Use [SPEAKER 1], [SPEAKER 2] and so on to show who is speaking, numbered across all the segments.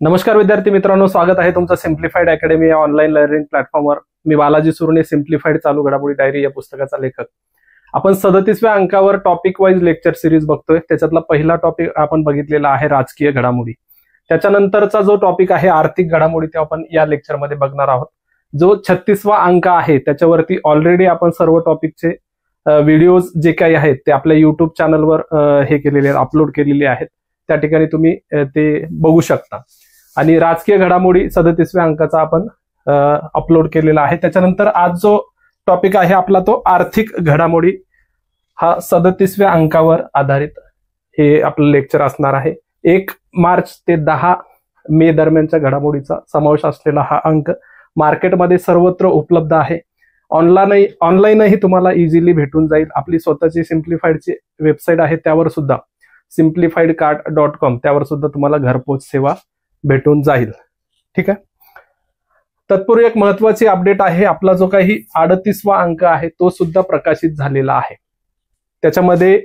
[SPEAKER 1] नमस्कार विद्यार्थी मित्रांनो, स्वागत आहे तुमचं सिम्प्लिफाईड अकॅडमी या ऑनलाईन लर्निंग प्लॅटफॉर्मवर। मी बालाजी सुरणे, सिम्प्लिफाईड चालू घडामोडी डायरी या पुस्तकाचा लेखक। आपण 37व्या अंकावर टॉपिक वाईज लेक्चर सिरीज बघतोय। त्याच्यातला पहिला टॉपिक आपण बघितलेला आहे राजकीय घडामोडी। त्याच्यानंतरचा जो टॉपिक आहे आर्थिक घडामोडी ते आपण या लेक्चरमध्ये बघणार आहोत। जो 36वा अंक आहे त्याच्यावरती ऑलरेडी आपण सर्व टॉपिकचे व्हिडिओज जे काही आहेत ते आपल्या युट्यूब चॅनलवर हे केलेले आहेत, अपलोड केलेले आहेत। त्या ठिकाणी तुम्ही ते बघू शकता। आणि राजकीय घडामोडी 37व्या अंकाचा आपण अपलोड केलेला आहे। त्याच्यानंतर आज जो टॉपिक आहे आपला तो आर्थिक घडामोडी हा 37व्या अंकावर आधारित हे आपलं लेक्चर असणार आहे। 1 मार्च ते 10 मे दरम्यानच्या घडामोडीचा समावेश असलेला हा अंक मार्केटमध्ये सर्वत्र उपलब्ध आहे। ऑनलाईनही तुम्हाला इझिली भेटून जाईल। आपली स्वतःची सिम्प्लिफाईडची वेबसाईट आहे, त्यावर सुद्धा simplifiedcart.com त्यावर सुद्धा तुम्हाला घरपोच सेवा भेटून जाईल। ठीक आहे। तत्पूर्वी एक महत्वाची अपडेट आहे। आपला जो काही 38वा अंक आहे तो सुद्धा प्रकाशित झालेला आहे। त्याच्यामध्ये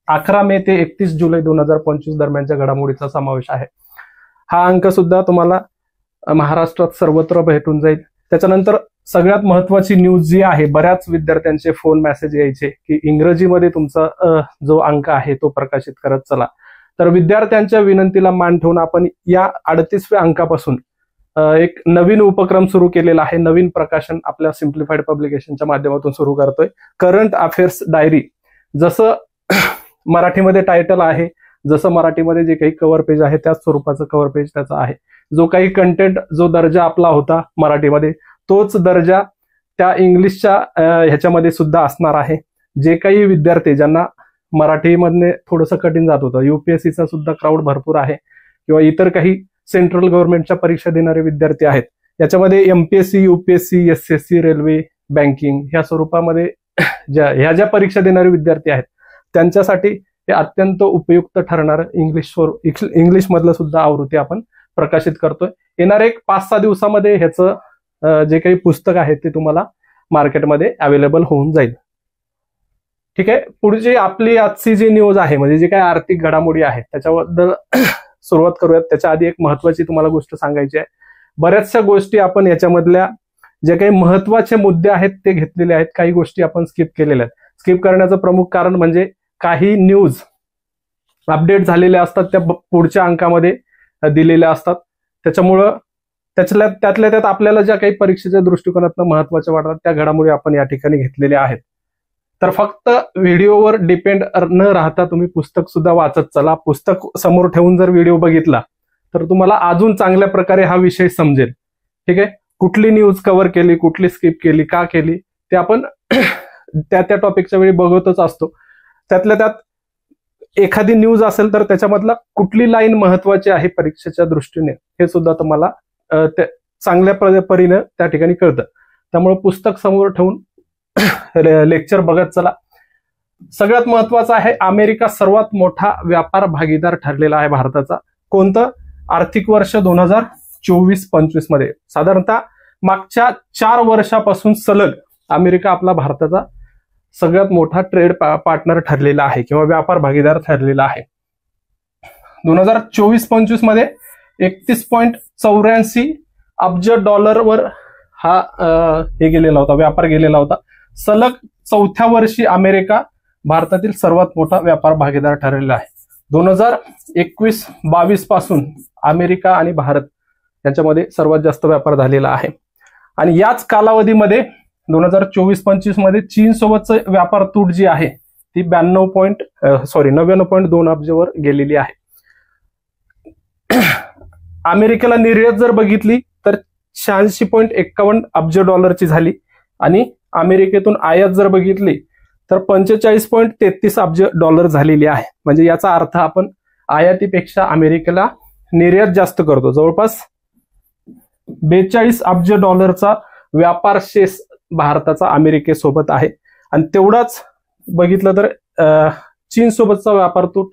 [SPEAKER 1] 11 मे ते 31 जुलै 2025 दरम्यानच्या घडामोडीचा समावेश आहे। हा अंक सुद्धा तुम्हाला महाराष्ट्रात सर्वत्र भेटून जाईल। त्याच्यानंतर सगळ्यात महत्वाची न्यूज जी आहे, बऱ्याच विद्यार्थ्यांचे फोन मेसेज यायचे की इंग्रजीमध्ये तुमचा जो अंक आहे तो प्रकाशित करत चला। तर विद्यार्थ्यांच्या विनंतीला मान ठेवून आपण या 38व्या अंकापासून एक नवीन उपक्रम सुरू केलेला आहे। नवीन प्रकाशन आपल्या सिम्प्लिफाईड पब्लिकेशनच्या माध्यमातून सुरू करतोय। करंट अफेअर्स डायरी, जसं मराठीमध्ये टायटल आहे, जसं मराठीमध्ये जे काही कव्हर पेज आहे त्याच स्वरूपाचं कव्हर पेज त्याचा आहे। जो काही कंटेंट, जो दर्जा आपला होता मराठीमध्ये, तोच दर्जा त्या इंग्लिशच्या ह्याच्यामध्ये सुद्धा असणार आहे। जे काही विद्यार्थी ज्यांना मराठीमधने थोडंसं कठीण जात होतं, युपीएससीचा सुद्धा क्राऊड भरपूर आहे, किंवा इतर काही सेंट्रल गव्हर्नमेंटच्या परीक्षा देणारे विद्यार्थी आहेत, याच्यामध्ये MPSC, UPSC, SSC, railway, banking ह्या स्वरूपामध्ये ह्या ज्या परीक्षा देणारे विद्यार्थी आहेत त्यांच्यासाठी हे अत्यंत उपयुक्त ठरणार इंग्लिश मधलं सुद्धा आवृत्ती आपण प्रकाशित करतोय। येणारे एक 5-6 दिवसामध्ये ह्याचं जे काही पुस्तक आहे ते तुम्हाला मार्केटमध्ये अवेलेबल होऊन जाईल। ठीक आहे। पुढची आपली आजची जी न्यूज आहे, म्हणजे जे काही आर्थिक घडामोडी आहे त्याच्याबद्दल सुरुवात करूयात। त्याच्या आधी एक महत्वाची तुम्हाला गोष्ट सांगायची आहे। बऱ्याचशा गोष्टी आपण याच्यामधल्या जे काही महत्वाचे मुद्दे आहेत ते घेतलेले आहेत, काही गोष्टी आपण स्किप केलेल्या आहेत। स्किप करण्याचं प्रमुख कारण म्हणजे काही न्यूज अपडेट झालेल्या असतात, त्या पुढच्या अंकामध्ये दिलेल्या असतात। त्याच्यामुळं त्यातल्या त्यात आपल्याला ज्या काही परीक्षेच्या दृष्टिकोनातून महत्वाच्या वाटतात त्या घडामोडी आपण या ठिकाणी घेतलेल्या आहेत। तर फक्त व्हिडिओवर डिपेंड न राहता तुम्ही पुस्तक सुद्धा वाचत चला। पुस्तक समोर ठेवून जर व्हिडिओ बघितला तर तुम्हाला अजून चांगल्या प्रकारे हा विषय समजेल। ठीक आहे। कुठली न्यूज कव्हर केली, कुठली स्किप केली, का केली ते आपण त्या टॉपिकच्या वेळी बघतच असतो। त्यातल्या त्यात एखादी न्यूज असेल तर त्याच्यामधला कुठली लाईन महत्वाची आहे परीक्षेच्या दृष्टीने हे सुद्धा तुम्हाला चांगल्या परीने त्या ठिकाणी कळतं। त्यामुळे पुस्तक समोर ठेवून लेक्चर बघत चला। सगळ्यात महत्वाचं आहे, अमेरिका सर्वात मोठा व्यापार भागीदार ठरलेला आहे भारताचा। कोणतं? आर्थिक वर्ष 2024-25 मध्ये। साधारणतः मागच्या 4 वर्षापासून सलग अमेरिका आपला भारताचा सगळ्यात मोठा ट्रेड पार्टनर ठरलेला आहे किंवा व्यापार भागीदार ठरलेला आहे। 2024-25 मध्ये 31.84 अब्ज डॉलरवर हा हे गेलेला होता, व्यापार गेलेला होता। सलग 4थ्या वर्षी अमेरिका भारतातील सर्वात मोठा व्यापार भागीदार ठरलेला आहे। 2021-22 पासून अमेरिका आणि भारत यांच्यामध्ये सर्वात जास्त व्यापार झालेला आहे। आणि याच कालावधीमध्ये 2024-25 मध्ये चीन सोबतचं व्यापार तूट जी आहे ती 99.2 अब्जवर गेलेली आहे। अमेरिकेला निर्यात जर बघितली तर 86.51 अब्ज डॉलरची झाली, आणि अमेरिकेतून आयात जर बघितली तर 45.33 अब्ज डॉलर झालेली आहे। म्हणजे याचा अर्थ आपण आयातीपेक्षा अमेरिकेला निर्यात जास्त करतो। जवळपास 42 अब्ज डॉलरचा व्यापार शेष भारताचा अमेरिकेसोबत आहे। आणि तेवढाच बघितलं तर चीन सोबतचा व्यापार तूट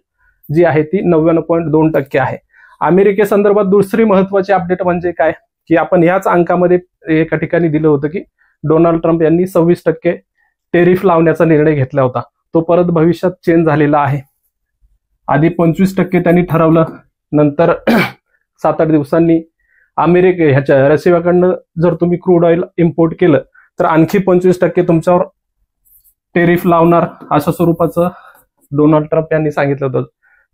[SPEAKER 1] जी आहे ती 99.2% आहे। अमेरिकेसंदर्भात दुसरी महत्वाची अपडेट म्हणजे काय की आपण याच अंकामध्ये एका ठिकाणी दिलं होतं की डोनाल्ड ट्रम्प यांनी 26% टेरिफ लावण्याचा निर्णय घेतला होता। तो परत भविष्यात चेंज झालेला आहे। आधी 25% त्यांनी ठरवलं, नंतर 7-8 दिवसांनी ह्याच्या रशियाकडनं जर तुम्ही क्रूड ऑइल इम्पोर्ट केलं तर आणखी 25% तुमच्यावर टेरिफ लावणार अशा स्वरूपाचं डोनाल्ड ट्रम्प यांनी सांगितलं होतं.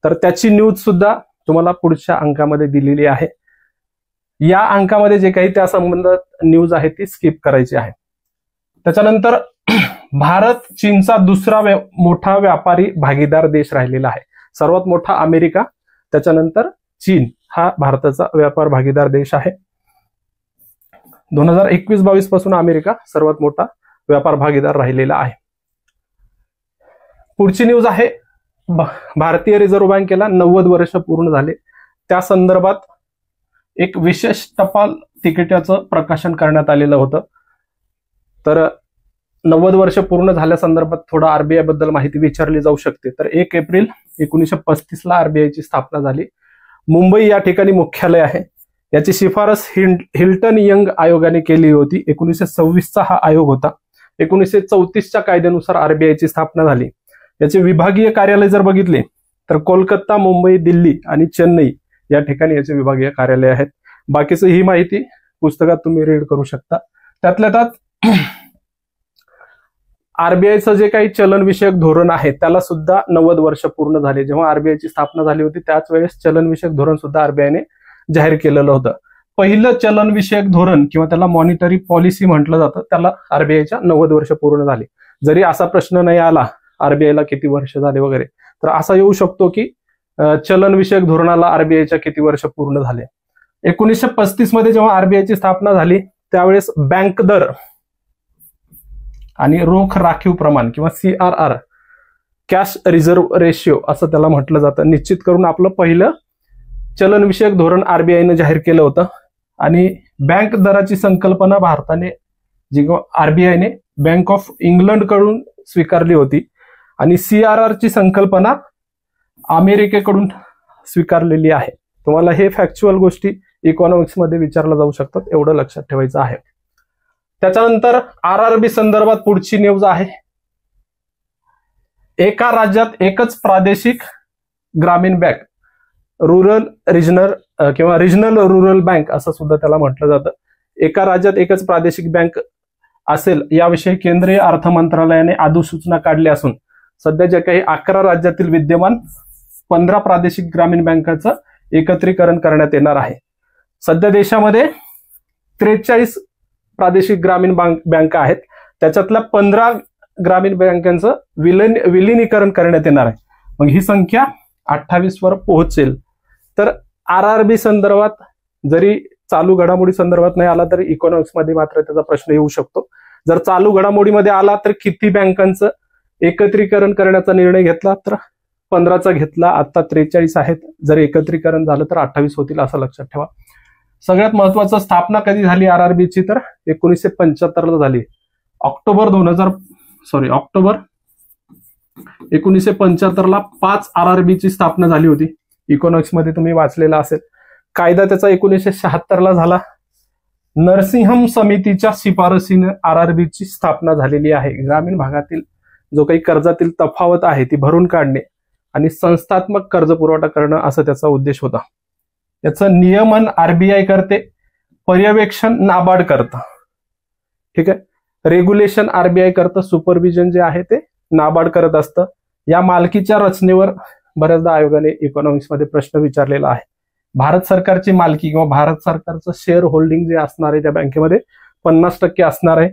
[SPEAKER 1] तर त्याची न्यूज सुद्धा तुम्हाला पुढच्या अंकामध्ये दिलेली आहे. या अंकामध्ये जे काही त्या संबंधात न्यूज आहे ती स्किप करायची आहे. त्याच्यानंतर भारत चीनचा दुसरा मोठा व्यापारी भागीदार देश राहिलेला आहे. सर्वात मोठा अमेरिका, त्याच्यानंतर चीन हा भारताचा व्यापार भागीदार देश आहे. 2021-22 पासून अमेरिका सर्वात मोठा व्यापार भागीदार राहिलेला आहे. पुढची न्यूज आहे, भारतीय रिझर्व्ह बँकेला 90 वर्ष पूर्ण झाले. त्या संदर्भात एक विशेष टपाल तिकिटाचं प्रकाशन करण्यात आलेलं होतं. तर 90 वर्ष पूर्ण झाल्या संदर्भात थोडं आरबीआय बद्दल माहिती विचारली जाऊ शकते. तर 1 एप्रिल 1935 ला आरबीआयची स्थापना झाली. मुंबई या ठिकाणी मुख्यालय आहे. याची शिफारस हिल्टन यंग आयोगाने केली होती. 1926चा हा आयोग होता. 1934च्या कायद्यानुसार आरबीआयची स्थापना झाली. याचे विभागीय कार्यालय जर बघितले तर कोलकाता, मुंबई, दिल्ली आणि चेन्नई या ठिकाणी याचे विभागीय कार्यालय आहेत. बाकीचं ही माहिती पुस्तकात तुम्ही रीड करू शकता. त्यातल्या त्यात आरबीआयचं जे काही चलनविषयक धोरण आहे त्याला सुद्धा 90 वर्ष पूर्ण झाले. जेव्हा आरबीआयची स्थापना झाली होती त्याच वेळेस चलनविषयक धोरण सुद्धा आरबीआयने जाहीर केलेलं होतं. पहिलं चलनविषयक धोरण किंवा त्याला मॉनिटरी पॉलिसी म्हटलं जातं, त्याला आरबीआयच्या 90 वर्ष पूर्ण झाली. जरी असा प्रश्न नाही आला आरबीआयला किती वर्ष झाले वगैरे, तर असा येऊ शकतो की चलनविषयक धोरणाला आरबीआयच्या किती वर्ष पूर्ण झाले. 1935 मध्ये जेव्हा आरबीआयची स्थापना झाली त्यावेळेस बँक दर आणि रोख राखीव प्रमाण किंवा CRR, कॅश रिझर्व्ह रेशिओ असं त्याला म्हटलं जातं, निश्चित करून आपलं पहिलं चलनविषयक धोरण आरबीआयने जाहीर केलं होतं. आणि बँक दराची संकल्पना भारताने आरबीआयने बँक ऑफ इंग्लंड कडून स्वीकारली होती आणि CRR ची संकल्पना अमेरिकेकडून स्वीकारलेली आहे. तुम्हाला हे फॅक्च्युअल गोष्टी इकॉनॉमिक्स मध्ये विचारल्या जाऊ शकतात, एवढं लक्षात ठेवायचं आहे. त्याच्यानंतर RRB संदर्भात पुढची न्यूज आहे, एका राज्यात एकच प्रादेशिक ग्रामीण बँक, रुरल रिजनल किंवा रिजनल रुरल बँक असं सुद्धा त्याला म्हटलं जातं. एका राज्यात एकच प्रादेशिक बँक असेल याविषयी केंद्रीय अर्थ मंत्रालयाने अधिसूचना काढली असून सध्या ज्या काही 11 राज्यातील विद्यमान 15 प्रादेशिक ग्रामीण बँकांचं एकत्रीकरण करण्यात येणार आहे. सध्या देशामध्ये 43 प्रादेशिक ग्रामीण बँका आहेत, त्याच्यातल्या 15 ग्रामीण बँकांचं विलिनीकरण करण्यात येणार आहे. मग ही संख्या 28 वर पोहोचेल. तर RRB संदर्भात जरी चालू घडामोडी संदर्भात नाही आला तरी इकॉनॉमिक्स मध्ये मात्र त्याचा प्रश्न येऊ शकतो. जर चालू घडामोडीमध्ये आला तर किती बँकांचं एकत्रीकरण करण्याचा निर्णय घेतला तर 15चा घेतला, आता 43 आहेत. जर एकत्रीकरण झालं तर 28 होतील असं लक्षात ठेवा. सगळ्यात महत्वाचं, स्थापना कधी झाली RRBची तर 1975 ला झाली. ऑक्टोबर 1975 ला 5 RRBची स्थापना झाली होती. इकॉनॉमिक्स मध्ये तुम्ही वाचलेला असेल. कायदा त्याचा 1976 ला झाला. नरसिंहम समितीच्या शिफारसीने RRBची स्थापना झालेली आहे. ग्रामीण भागातील जो काही कर्जातील तफावत आहे ती भरून काढणे आणि संस्थात्मक कर्ज पुरवठा करणं असं त्याचा उद्देश होता. याचं नियमन RBI करते, पर्यवेक्षण नाबार्ड करतं. ठीक आहे, रेग्युलेशन RBI करतं, सुपरविजन जे आहे ते नाबार्ड करत असतं. या मालकीच्या रचनेवर बऱ्याचदा आयोगाने इकॉनॉमिक्स मध्ये प्रश्न विचारलेला आहे. भारत सरकारची मालकी किंवा भारत सरकारचं शेअर होल्डिंग जे असणार आहे त्या बँकेमध्ये 50% असणार आहे.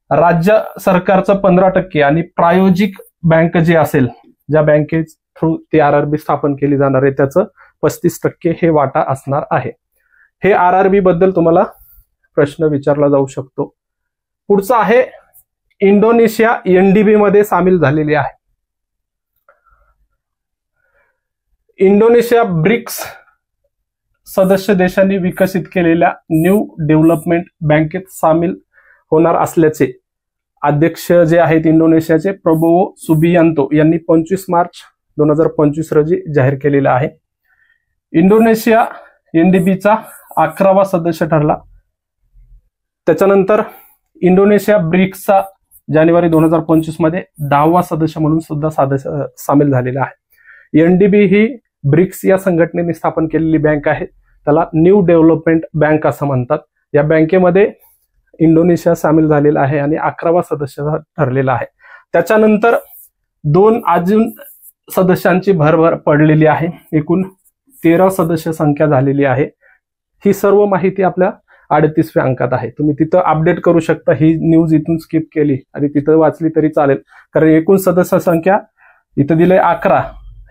[SPEAKER 1] राज्य सरकारचं 15% आणि प्रायोजिक बँक जे असेल, ज्या बँके थ्रू ती RRB स्थापन केली जाणार आहे, त्याचं 35% हे वाटा असणार आहे. हे RRB बद्दल तुम्हाला प्रश्न विचारला जाऊ शकतो. पुढचं आहे, इंडोनेशिया NDB मध्ये सामील झालेली आहे. इंडोनेशिया ब्रिक्स सदस्य देशांनी विकसित केलेल्या न्यू डेव्हलपमेंट बँकेत सामील होणार असल्याचे अध्यक्ष जे आहेत इंडोनेशियाचे प्रबोवो सुबियांतो यांनी 25 मार्च 2025 रोजी जाहीर केलेला आहे. इंडोनेशिया NDBचा 11वा सदस्य ठरला. त्याच्यानंतर इंडोनेशिया ब्रिक्सचा जानेवारी 2025 मध्ये 10वा सदस्य म्हणून सुद्धा सामील झालेला आहे. NDB ही ब्रिक्स या संघटनेने स्थापन केलेली बँक आहे. त्याला न्यू डेव्हलपमेंट बँक असं म्हणतात. या बँकेमध्ये इंडोनेशिया सामील झालेला आहे आणि 11वा सदस्य ठरलेला आहे. त्याच्यानंतर 2 अजून सदस्यांची भरभर पडलेली आहे. एकूण 13 सदस्य संख्या झालेली आहे. ही सर्व माहिती आपल्या 38व्या अंकात आहे. तुम्ही तिथं अपडेट करू शकता. ही न्यूज इथून स्किप केली आणि तिथं वाचली तरी चालेल, कारण एकूण सदस्य संख्या इथं दिले 11.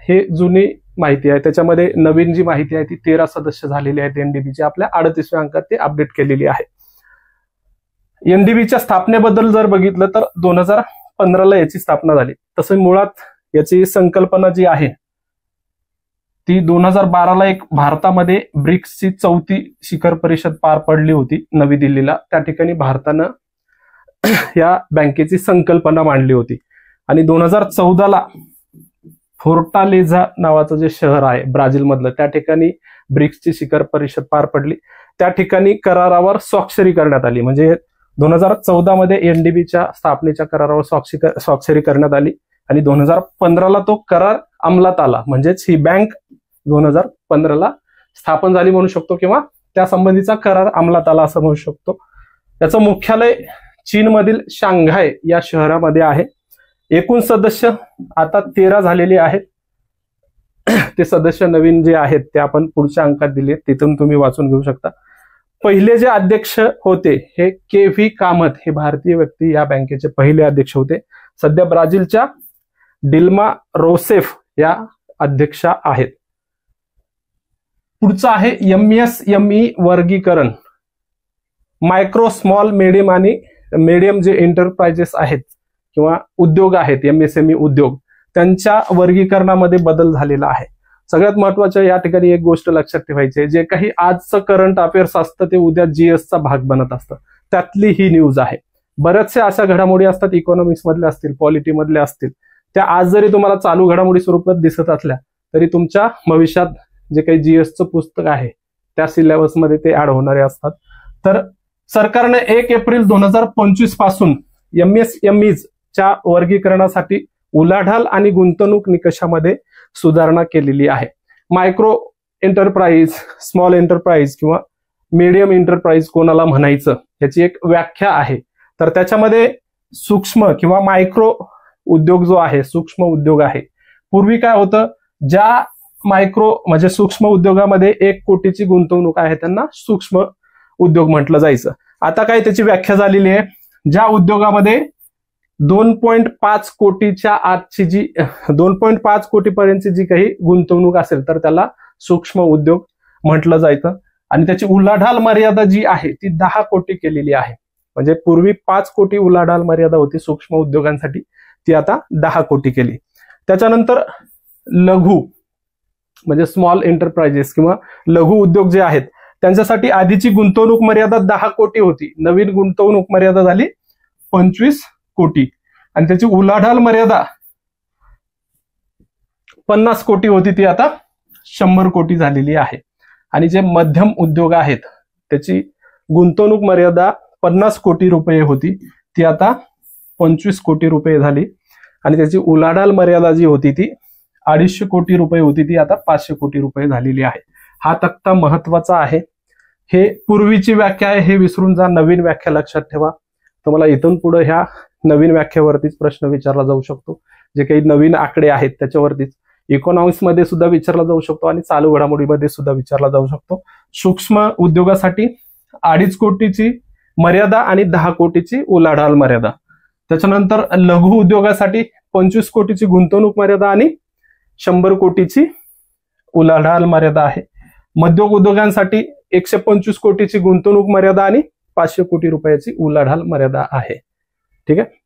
[SPEAKER 1] हे जुनी माहिती आहे. त्याच्यामध्ये नवीन जी माहिती आहे ती 13 सदस्य झालेली आहेत एनडीबीची. आपल्या 38व्या अंकात ते अपडेट केलेली आहे. एनडीबीच्या स्थापनेबद्दल जर बघितलं तर 2015ला याची स्थापना झाली. तसं मुळात याची संकल्पना जी आहे ती 2012ला एक भारतामध्ये ब्रिक्सची 4थी शिखर परिषद पार पडली होती नवी दिल्लीला. त्या ठिकाणी भारतानं या बँकेची संकल्पना मांडली होती आणि 2014ला फोर्टालेझा नावाचं जे शहर आहे ब्राझीलमधलं, त्या ठिकाणी ब्रिक्सची शिखर परिषद पार पडली. त्या ठिकाणी करारावर स्वाक्षरी करण्यात आली. म्हणजे 2014 एनडीबीच्या स्थापनेच्या करारावर स्वाक्षरी करण्यात आली आणि 2015ला तो करार अंमलात आला. म्हणजेच ही बँक 2015ला स्थापन झाली म्हणू शकतो किंवा त्या संबंधीचा करार अंमलात आला असं म्हणू शकतो. त्याचं मुख्यालय चीनमधील शांघाय या शहरामध्ये आहे. एकूण सदस्य आता 13 झालेले आहेत. ते सदस्य नवीन जे आहेत ते आपण पुढच्या अंकात दिले, तिथून तुम्ही वाचून घेऊ शकता. पहिले जे अध्यक्ष होते हे के.व्ही. कामत हे भारतीय व्यक्ती या बँकेचे पहिले अध्यक्ष होते. सध्या ब्राझीलच्या डिल्मा रोसेफ या अध्यक्षा आहेत. पुढचं आहे MSME वर्गीकरण. मायक्रो, स्मॉल, मीडियम आणि मीडियम जे एंटरप्राइजेस आहेत किंवा उद्योग आहेत, MSME उद्योग, त्यांच्या वर्गीकरणामध्ये बदल झालेला आहे. सगळ्यात महत्वाचं या ठिकाणी एक गोष्ट लक्षात ठेवायची आहे, जे काही आजचं करंट अफेअर्स असतं ते उद्या GSचा भाग बनत असतं. त्यातली ही न्यूज आहे. बऱ्याचशा अशा घडामोडी असतात, इकॉनॉमिक्स मधल्या असतील, पॉलिटी मधल्या असतील, त्या आज जरी तुम्हाला चालू घडामोडी स्वरूपात दिसत असल्या तरी तुमच्या भविष्यात जे काही GSचं पुस्तक आहे त्या सिलेबसमध्ये ते ऍड होणारे असतात. तर सरकारने 1 एप्रिल 2025 पासून MSMEs च्या वर्गीकरणासाठी उलाढाल आणि गुंतवणूक निकषामध्ये सुधारणा केलेली आहे. मायक्रो एंटरप्राइज, स्मॉल एंटरप्राइज किंवा मीडियम एंटरप्राइज कोणाला म्हणायचं याची एक व्याख्या आहे. तर त्याच्यामध्ये सूक्ष्म किंवा मायक्रो उद्योग जो आहे, सूक्ष्म उद्योग आहे. पूर्वी काय होतं, ज्या मायक्रो म्हणजे सूक्ष्म उद्योगामध्ये 1 कोटीची गुंतवणूक आहे त्यांना सूक्ष्म उद्योग म्हटलं जायचं. आता काय त्याची व्याख्या झालेली आहे, ज्या उद्योगामध्ये 2.5 कोटीच्या आतची जी 2.5 कोटीपर्यंतची जी काही गुंतवणूक असेल तर त्याला सूक्ष्म उद्योग म्हटलं जायचं. आणि त्याची उलाढाल मर्यादा जी आहे ती 10 कोटी केलेली आहे. म्हणजे पूर्वी 5 कोटी उलाढाल मर्यादा होती सूक्ष्म उद्योगांसाठी, ती आता 10 कोटी केली. त्याच्यानंतर लघु म्हणजे स्मॉल एंटरप्राइजेस किंवा लघु उद्योग जे आहेत त्यांच्यासाठी आधीची गुंतवणूक मर्यादा 10 कोटी होती. नवीन गुंतवणूक मर्यादा झाली 25 कोटी आणि त्याची उलाढाल मर्यादा 50 कोटी होती, ती आता 100 कोटी झालेली आहे. आणि जे मध्यम उद्योग आहेत त्याची गुंतवणूक मर्यादा 50 कोटी रुपये होती, ती आता 25 कोटी रुपये झाली. आणि त्याची उलाढाल मर्यादा जी होती ती 250 कोटी रुपये होती, ती आता 500 कोटी रुपये झालेली आहे. हा तक्ता महत्वाचा आहे. हे पूर्वीची व्याख्या आहे, हे विसरून जा. नवीन व्याख्या लक्षात ठेवा. तुम्हाला इथून पुढे ह्या नवीन व्याख्येवरतीच प्रश्न विचारला जाऊ शकतो. जे काही नवीन आकडे आहेत त्याच्यावरतीच इकॉनॉमिक्स मध्ये सुद्धा विचारला जाऊ शकतो आणि चालू घडामोडीमध्ये सुद्धा विचारला जाऊ शकतो. सूक्ष्म उद्योगासाठी 2.5 कोटीची मर्यादा आणि 10 कोटीची उलाढाल मर्यादा. त्याच्यानंतर लघु उद्योगासाठी 25 कोटीची गुंतवणूक मर्यादा आणि 100 कोटीची उलाढाल मर्यादा आहे. मध्यम उद्योगांसाठी 125 कोटीची गुंतवणूक मर्यादा आणि 500 कोटी रुपयाची उलाढाल मर्यादा आहे. ठीक आहे.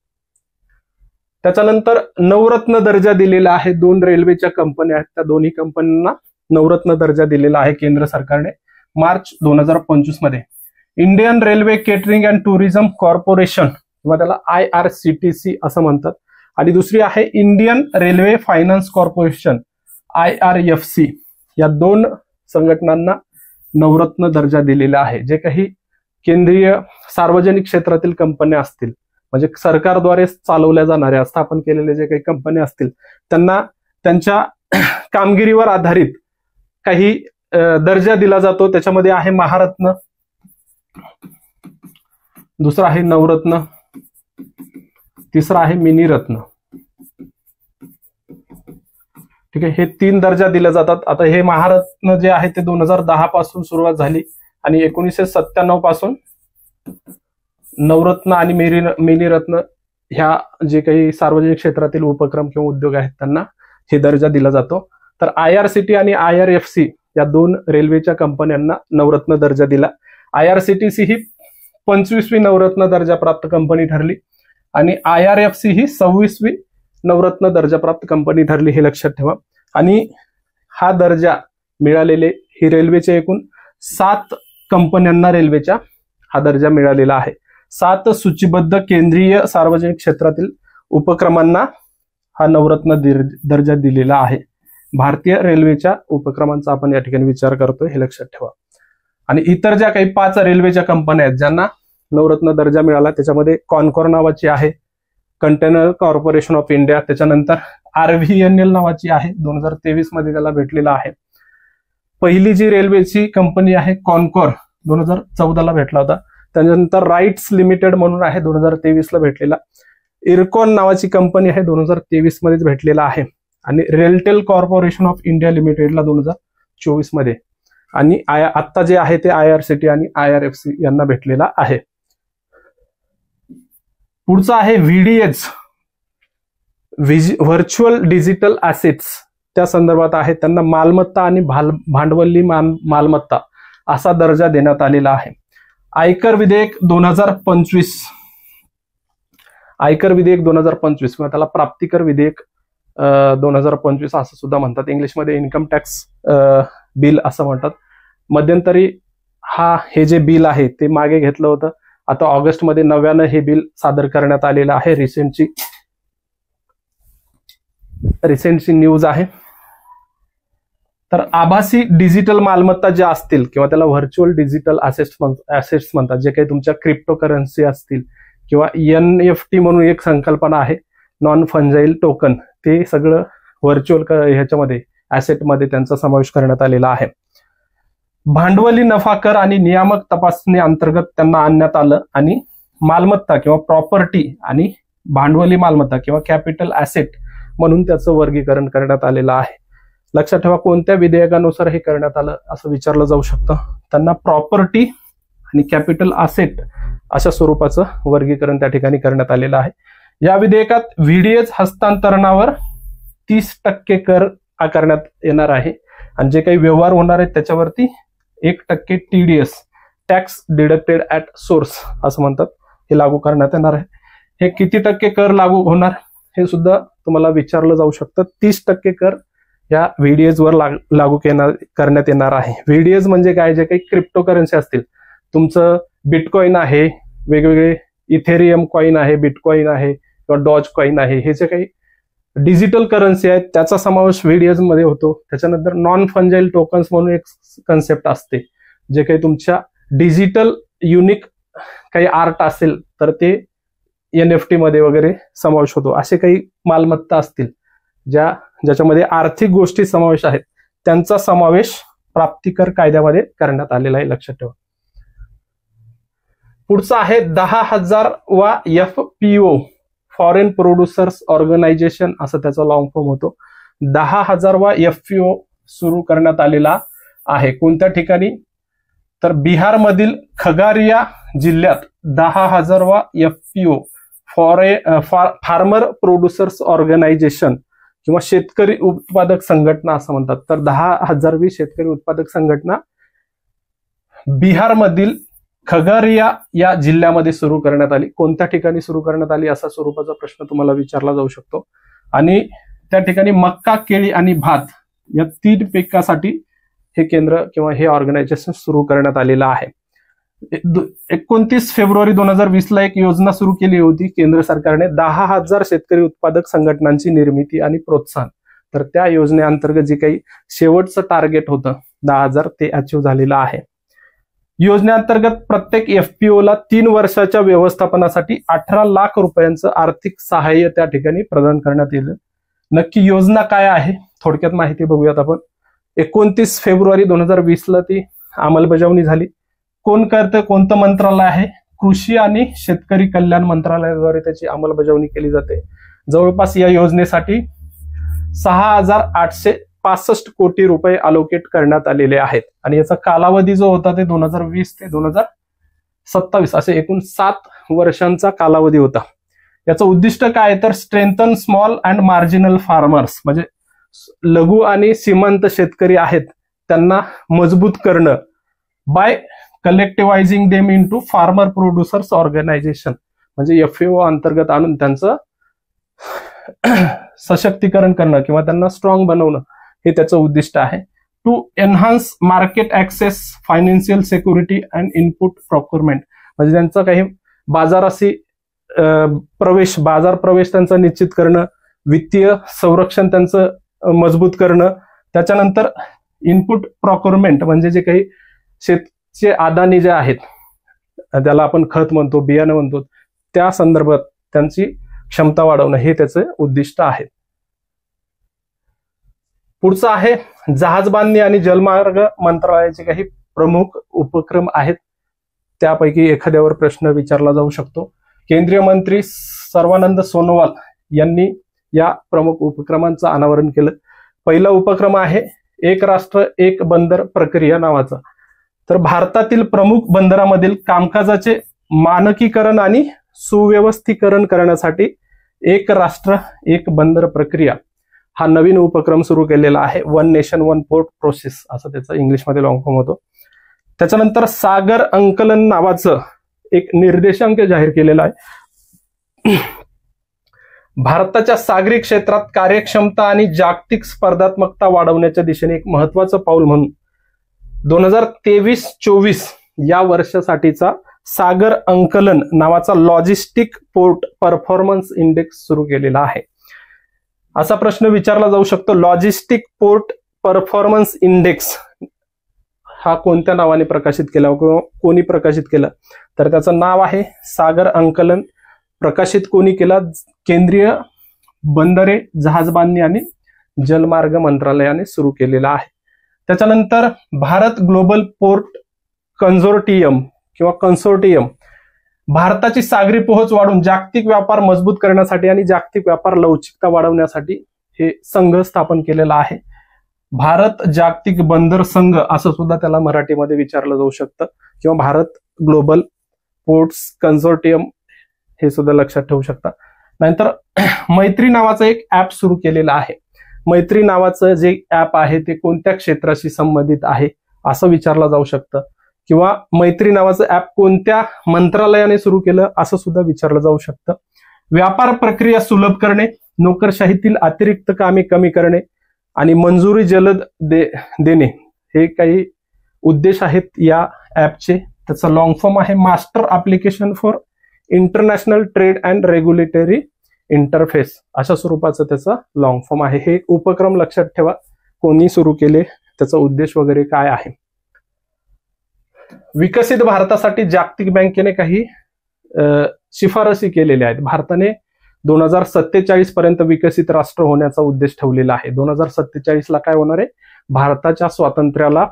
[SPEAKER 1] त्याच्यानंतर नवरत्न दर्जा दिलेला आहे. 2 रेल्वेच्या कंपन्या आहेत, त्या दोन्ही कंपन्यांना नवरत्न दर्जा दिलेला आहे केंद्र सरकारने मार्च 2025 मध्ये. Indian railway catering and tourism corporation किंवा त्याला IRCTC असं म्हणतात. आणि दुसरी आहे Indian railway finance corporation IRFC. या 2 संघटनांना नवरत्न दर्जा दिलेला आहे. जे काही केंद्रीय सार्वजनिक क्षेत्रातील कंपन्या असतील म्हणजे सरकारद्वारे चालवल्या जाणाऱ्या स्थापन केलेले जे काही कंपन्या असतील त्यांना त्यांच्या कामगिरीवर आधारित काही दर्जा दिला जातो त्याच्यामध्ये आहे महारत्न, दुसरा आहे नवरत्न, तिसरा आहे मिनीरत्न. ठीक आहे, हे 3 दर्जा दिले जातात. आता हे महारत्न जे आहे ते 2010 पासून सुरुवात झाली आणि 1997 पासून नवरत्न आणि मिनीरत्न ह्या जे काही सार्वजनिक क्षेत्रातील उपक्रम किंवा उद्योग आहेत त्यांना हे दर्जा दिला जातो. तर IRCT आणि IRFC या 2 रेल्वेच्या कंपन्यांना नवरत्न दर्जा दिला. IRCTC ही 25वी नवरत्न दर्जा प्राप्त कंपनी ठरली आणि IRFC ही 26वी नवरत्न दर्जा प्राप्त कंपनी ठरली, हे लक्षात ठेवा. आणि हा दर्जा मिळालेले ही रेल्वेचे एकूण 7 कंपन्यांना रेल्वेच्या हा दर्जा मिळालेला आहे. 7 सूचीबद्ध केंद्रीय सार्वजनिक क्षेत्रातील उपक्रमांना हा नवरत्न दर्जा दिलेला आहे. भारतीय रेल्वेच्या उपक्रमांचा आपण या ठिकाणी विचार करतोय, हे लक्षात ठेवा. आणि इतर ज्या काही 5 रेल्वेच्या कंपन्या आहेत ज्यांना नवरत्न दर्जा मिळाला त्याच्यामध्ये कॉन्कोर नावाची आहे, कंटेनर कॉर्पोरेशन ऑफ इंडिया, त्याच्यानंतर RVNL नावाची आहे, 2023 मध्ये त्याला भेटलेला आहे. पहिली जी रेल्वेची कंपनी आहे कॉन्कोर 2014 ला भेटला होता. त्यानंतर राईट्स लिमिटेड म्हणून आहे 2023 ला भेटलेला. इरकॉन नावाची कंपनी आहे 2023 मध्येच भेटलेला आहे. आणि रेलटेल कॉर्पोरेशन ऑफ इंडिया लिमिटेडला 2024 मध्ये. आणि आता जे आहे ते IRCT आणि IRFC यांना भेटलेला आहे. पुढचा आहे VDH, व्हर्च्युअल डिजिटल ॲसेट्स, त्या संदर्भात आहे. त्यांना मालमत्ता आणि भांडवली मालमत्ता असा दर्जा देण्यात आलेला आहे. आयकर विधेयक 2025, आयकर विधेयक 2025 किंवा त्याला प्राप्तिकर विधेयक 2025 असं सुद्धा म्हणतात. इंग्लिशमध्ये इन्कम टॅक्स बिल असं म्हणतात. मध्यंतरी हे जे बिल आहे ते मागे घेतलं होतं. आता ऑगस्टमध्ये नव्यानं हे बिल सादर करण्यात आलेलं आहे. रिसेंटची न्यूज आहे. तर आभासी डिजिटल मालमत्ता ज्या असतील किंवा त्याला व्हर्च्युअल डिजिटल ॲसेट्स म्हणतात, जे काही तुमच्या क्रिप्टो करन्सी असतील किंवा NFT म्हणून एक संकल्पना आहे, नॉन फंजाईल टोकन, ते सगळं व्हर्च्युअल ह्याच्यामध्ये ॲसेटमध्ये त्यांचा समावेश करण्यात आलेला आहे. भांडवली नफा कर आणि नियामक तपासणी अंतर्गत त्यांना आणण्यात आलं आणि मालमत्ता किंवा प्रॉपर्टी आणि भांडवली मालमत्ता किंवा कॅपिटल ॲसेट म्हणून त्याचं वर्गीकरण करण्यात आलेलं आहे. लक्षात ठेवा, कोणत्या विधेयकानुसार हे करण्यात आलं असं विचारलं जाऊ शकतं. त्यांना प्रॉपर्टी आणि कॅपिटल ॲसेट अशा स्वरूपाचं वर्गीकरण त्या ठिकाणी करण्यात आलेलं आहे. या विधेयकात VDH हस्तांतरणावर 30% कर आकारण्यात येणार आहे आणि जे काही व्यवहार होणार आहेत त्याच्यावरती 1% TDS, tax deducted at source असं म्हणतात, हे लागू करण्यात येणार आहे. हे किती टक्के कर लागू होणार हे सुद्धा तुम्हाला विचारलं जाऊ शकतं. 30% कर या VDH वर लागू करण्यात येणार आहे. VDH म्हणजे काय, जे काही क्रिप्टो करन्सी असतील, तुमचं बिटकॉइन आहे, वेगवेगळे इथेरियम कॉइन आहे, बिटकॉइन आहे किंवा डॉज कॉइन आहे, हे जे काही डिजिटल करन्सी आहेत त्याचा समावेश VDH मध्ये होतो. त्याच्यानंतर नॉन फंजाईल टोकन्स म्हणून एक कन्सेप्ट असते, जे काही तुमच्या डिजिटल युनिक काही आर्ट असेल तर ते NFT मध्ये वगैरे समावेश होतो. असे काही मालमत्ता असतील ज्याच्यामध्ये आर्थिक गोष्टी समावेश आहेत, त्यांचा समावेश प्राप्तिकर कायद्यामध्ये करण्यात आलेला आहे, लक्षात ठेवा. पुढचा आहे 10,000वा FPO, फॉरेन प्रोड्युसर्स ऑर्गनायझेशन असं त्याचा लॉंग फॉर्म होतो. 10,000वा FPO सुरू करण्यात आलेला आहे. कोणत्या ठिकाणी, तर बिहारमधील खगारिया जिल्ह्यात 10,000वा FPO फार्मर प्रोड्युसर्स ऑर्गनायझेशन किंवा शेतकरी उत्पादक संघटना असं म्हणतात. तर 10,000वी शेतकरी उत्पादक संघटना बिहारमधील खगारिया या जिल्ह्यामध्ये सुरू करण्यात आली. कोणत्या ठिकाणी सुरू करण्यात आली असा स्वरूपाचा प्रश्न तुम्हाला विचारला जाऊ शकतो. आणि त्या ठिकाणी मक्का, केळी आणि भात या 3 पिकासाठी हे केंद्र किंवा हे ऑर्गनायझेशन सुरू करण्यात आलेलं आहे. 29 फेब्रुवारी 2020 ला एक योजना सुरू केली होती केंद्र सरकारने, 10,000 शेतकरी उत्पादक संघटनांची निर्मिती आणि प्रोत्साहन. तर त्या योजनेअंतर्गत जे काही शेवटचं टार्गेट होतं 10,000 ते अचीव्ह झालेलं आहे. योजनेअंतर्गत प्रत्येक FPO ला 3 वर्षाच्या व्यवस्थापनासाठी 18 लाख रुपयांचं आर्थिक सहाय्य त्या ठिकाणी प्रदान करण्यात येईल. नक्की योजना काय आहे थोडक्यात माहिती बघूयात आपण. 29 फेब्रुवारी 2020ला ती अंमलबजावणी झाली. कोण करतं, कोणतं मंत्रालय आहे? कृषी आणि शेतकरी कल्याण मंत्रालयाद्वारे त्याची अंमलबजावणी केली जाते. जवळपास या योजनेसाठी 6,865 कोटी रुपये अलोकेट करण्यात आलेले आहेत आणि याचा कालावधी जो होता ते 2020 ते 2027 असे एकूण 7 वर्षांचा कालावधी होता. याचं उद्दिष्ट काय तर strengthen small and marginal farmers, म्हणजे लघु आणि सीमांत शेतकरी आहेत त्यांना मजबूत करणं by collectivising them into farmer producers organisation, म्हणजे FAO अंतर्गत आणून त्यांचं सशक्तीकरण करणं किंवा त्यांना स्ट्रॉंग बनवणं हे त्याचं उद्दिष्ट आहे. To enhance market access, financial security and input procurement, म्हणजे त्यांचा काही बाजाराशी बाजार प्रवेश त्यांचा निश्चित करणं, वित्तीय संरक्षण त्यांचं मजबूत करणं, त्याच्यानंतर इनपुट प्रोक्युरमेंट म्हणजे जे काही शेतचे अदानी जे आहेत त्याला आपण खत म्हणतो, बियाणं म्हणतो, त्या संदर्भात त्यांची क्षमता वाढवणं हे त्याचं उद्दिष्ट आहे. पुढचं आहे जहाज बांधणी आणि जलमार्ग मंत्रालयाचे काही प्रमुख उपक्रम आहेत. त्यापैकी एखाद्यावर प्रश्न विचारला जाऊ शकतो. केंद्रीय मंत्री सर्वानंद सोनोवाल यांनी या प्रमुख उपक्रमांचं अनावरण केलं. पहिला उपक्रम आहे एक राष्ट्र एक बंदर प्रक्रिया नावाचा. तर भारतातील प्रमुख बंदरामधील कामकाजाचे मानकीकरण आणि सुव्यवस्थीकरण करण्यासाठी एक राष्ट्र एक बंदर प्रक्रिया हा नवीन उपक्रम सुरू केलेला आहे. One nation one port process असं त्याचा इंग्लिशमध्ये लॉंग फॉर्म होतो. त्याच्यानंतर सागर अंकलन नावाचं एक निर्देशांक जाहीर केलेला आहे. भारताच्या सागरी क्षेत्रात कार्यक्षमता आणि जागतिक स्पर्धात्मकता वाढवण्याच्या दिशेने एक महत्वाचं पाऊल म्हणून 2023-24 या वर्षासाठीचा सागर अंकलन नावाचा लॉजिस्टिक पोर्ट परफॉर्मन्स इंडेक्स सुरू केलेला आहे. असा प्रश्न विचारला जाऊ शकतो, लॉजिस्टिक पोर्ट परफॉर्मन्स इंडेक्स हा कोणत्या नावाने प्रकाशित केला किंवा कोणी प्रकाशित केलं? तर त्याचं नाव आहे सागर अंकलन. प्रकाशित कोणी केला? केंद्रीय बंदरे, जहाजबांधणी आणि जलमार्ग मंत्रालयाने सुरू केलेला आहे. त्याच्यानंतर भारत ग्लोबल पोर्ट कन्झोर्टियम किंवा कन्सोर्टियम भारताची सागरी पोहोच वाढून जागतिक व्यापार मजबूत करण्यासाठी आणि जागतिक व्यापार लवचिकता वाढवण्यासाठी हे संघ स्थापन केलेला आहे. भारत जागतिक बंदर संघ असं सुद्धा त्याला मराठीमध्ये विचारलं जाऊ शकतं किंवा भारत ग्लोबल पोर्ट्स कन्सोर्टियम हे सुद्धा लक्षात ठेवू शकता. नंतर मैत्री नावाचं एक ऍप सुरू केलेलं आहे. मैत्री नावाचं जे ऍप आहे ते कोणत्या क्षेत्राशी संबंधित आहे असं विचारलं जाऊ शकतं किंवा मैत्री नावाचं ऍप कोणत्या मंत्रालयाने सुरू केलं असं सुद्धा विचारलं जाऊ शकतं. व्यापार प्रक्रिया सुलभ करणे, नोकरशाहीतील अतिरिक्त कामे कमी करणे आणि मंजुरी जलद देणे हे काही उद्देश आहेत या ऍपचे. त्याचा लॉंग फॉर्म आहे master application for international trade and regulatory interface अशा स्वरूपाचं त्याचा लॉंग फॉर्म आहे. हे उपक्रम लक्षात ठेवा, कोणी सुरू केले, त्याचा उद्देश वगैरे काय आहे. विकसित भारतासाठी जागतिक बँकेने काही शिफारसी केलेल्या आहेत. भारताने 2047 पर्यंत विकसित राष्ट्र होण्याचा उद्देश ठेवलेला आहे. 2047 ला काय होणार आहे? भारताच्या स्वातंत्र्याला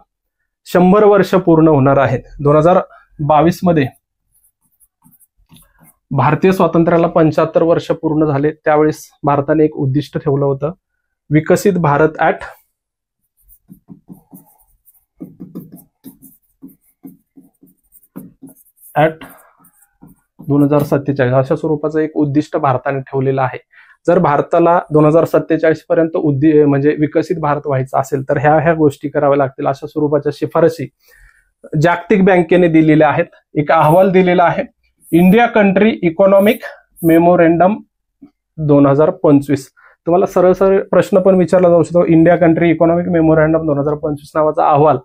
[SPEAKER 1] 100 वर्ष पूर्ण होणार आहेत. 2022 मध्ये भारतीय स्वातंत्र्याला 75 वर्ष पूर्ण झाले. त्यावेळेस भारताने एक उद्दिष्ट ठेवलं होतं, विकसित भारत ऍट 2047 अशा स्वरूपाचं एक उद्दिष्ट भारताने ठेवलेलं आहे. जर भारताला 2047 पर्यंत म्हणजे विकसित भारत व्हायचा असेल तर ह्या गोष्टी कराव्या लागतील अशा स्वरूपाच्या शिफारसी जागतिक बँकेने दिलेल्या आहेत. एक अहवाल दिलेला आहे, इंडिया कंट्री इकॉनॉमिक मेमोरेंडम 2025. तुम्हाला सरळ सरळ प्रश्न पण विचारला जाऊ शकतो, इंडिया कंट्री इकॉनॉमिक मेमोरेंडम 2025 नावाचा अहवाल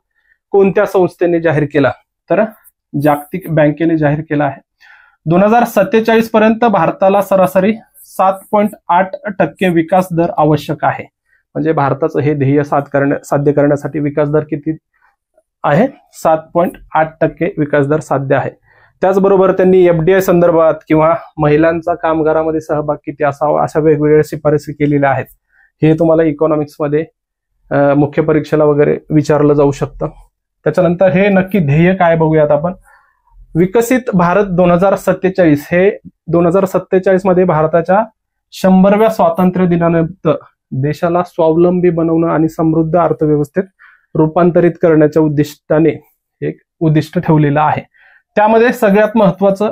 [SPEAKER 1] कोणत्या संस्थेने जाहीर केला? तर जागतिक बँकेने जाहीर केला आहे. 2047 पर्यंत भारताला सरासरी 7.8% विकास दर आवश्यक आहे. म्हणजे भारताचं हे ध्येय साध्य करण्यासाठी विकास दर किती आहे? 7.8% विकास दर साध्य आहे. त्याचबरोबर त्यांनी FDI संदर्भात किंवा महिलांचा कामगारामध्ये सहभाग किती असावा अशा वेगवेगळ्या शिफारसी केलेल्या आहेत. हे तुम्हाला इकॉनॉमिक्स मध्ये मुख्य परीक्षेला वगैरे विचारलं जाऊ शकतं. त्याच्यानंतर हे नक्की ध्येय काय बघूयात आपण. विकसित भारत 2047 हे 2047 मध्ये भारताच्या 100व्या स्वातंत्र्य दिनानिमित्त देशाला स्वावलंबी बनवणं आणि समृद्ध अर्थव्यवस्थेत रूपांतरित करण्याच्या उद्दिष्टाने एक उद्दिष्ट ठेवलेलं आहे. त्यामध्ये सगळ्यात महत्वाचं